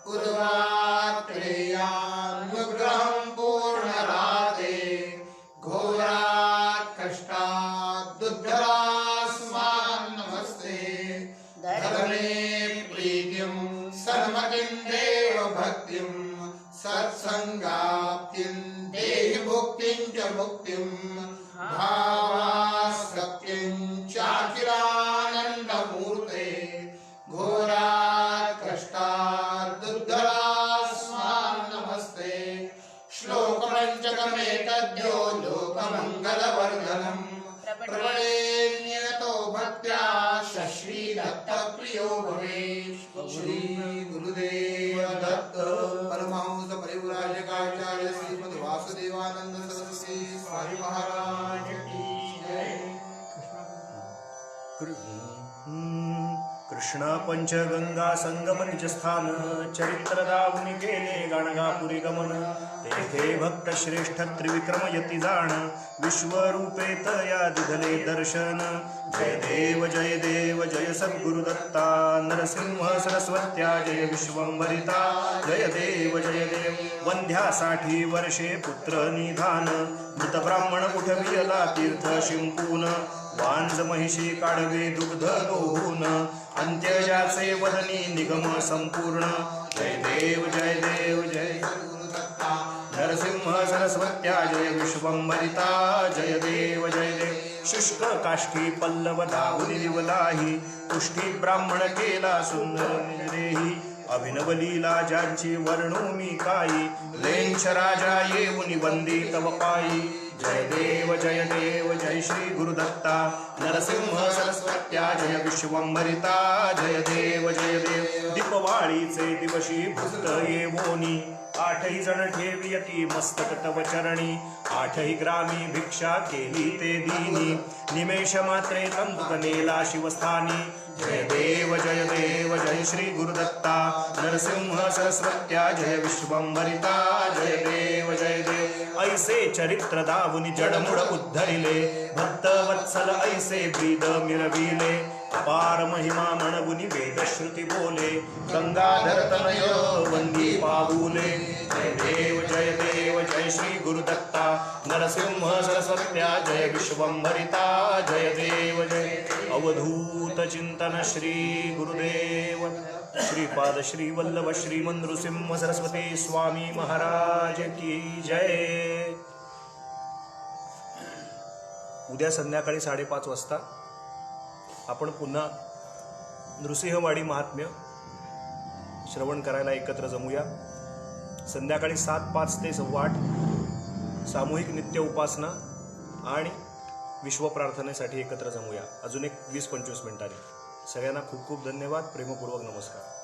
पूर्वात्रेयानुग्रहं पूर्णराते. घोरात् कष्टात् दुर्धरास्मान् नमस्ते. धर्मे प्रीतिं सन्मतिं देव भक्तिं सत्संगाप्तिं देहि भुक्तिं च मुक्तिं. भावासक्तिं चाखिलानन्दमूर्ते. घोरात् कष्टात् दुर्धरास्मान् नमस्ते. श्लोकपञ्चकमेतद्यो लोकमङ्गलवर्धनम् प्रवरेण्यतो भक्त्या श्रीदत्तप्रियो भवेत्. श्री गुरुदेव दत्त परमहंस परिव्राजकाचार्य श्रीमद् वासुदेवानंद सरस्वती स्वामी महाराज की जय. कृष्णा पंचगंगा संगम निजस्थान चरित्रदावनी केले गाणगापुरी गमन. तेथे भक्त श्रेष्ठ त्रिविक्रम यती जाण विश्वरूपे तया दिधले दर्शन. जय देव जय सद्गुरुदत्ता नरसिंह सरस्वत्या जय विश्वंभरिता. जय देव वंध्यासाठी वर्षे पुत्र निधान. मृत ब्राह्मण उठविला तीर्थ शिंपून. वांज महिषी काढवे दुग्ध दोहून. अंत्यजाचे वदनी निगम संपूर्ण. जय देव जय नरसिंह सरस्वत्या जय विश्वंभरिता. जय देव शुष्क काष्ठी पल्लव दावुनी विवलाही. पुष्टी ब्राह्मण केला सुंदर निजदेही. अभिनव लीला ज्यांची वर्णू मी काही. लेंछ राजा येऊनी वंदी तव पायी. जय देव जय श्री गुरुदत्ता नरसिंह सरस्वत्या जय विश्वंभरिता. जय देव दीपवाळीचे दिवशी भक्त येवोनी. 8 जण ठेवियती मस्तक तव चरणी. 8 ग्रामी भिक्षा केली ते दीनी. निमेष मात्रे तंतुक नेला शिवस्थानी. जय देव जय श्री गुरुदत्ता नरसिंह सरस्वत्या जय विश्वंभरिता. जय देव ऐसे चरित्र दावुनी जडमुड उद्धरिले. भक्त वत्सल ऐसे ब्रीद मिरविले. अपार महिमा म्हणगुनी वेद श्रुती बोले गंगाधर तनय वंदी पाऊले जय देव जय श्री गुरुदत्ता नरसिंह सरस्वत्या जय विश्वंभरिता जय देव जय अवधूत चिंतन श्री गुरुदेव श्रीपाद श्री वल्लभ श्रीमंत नृसिंह सरस्वती स्वामी महाराज की जय. उद्या संध्याकाळी 5:30 वाजता आपण पुन्हा नृसिंहवाडी महात्म्य श्रवण करायला एकत्र जमूया. संध्याकाळी 7:05 ते 8:15 सामूहिक नित्य उपासना आणि विश्वप्रार्थनेसाठी एकत्र जमूया. अजून एक 20-25 मिनिटांनी. सगळ्यांना खूप खूप धन्यवाद. प्रेमपूर्वक नमस्कार.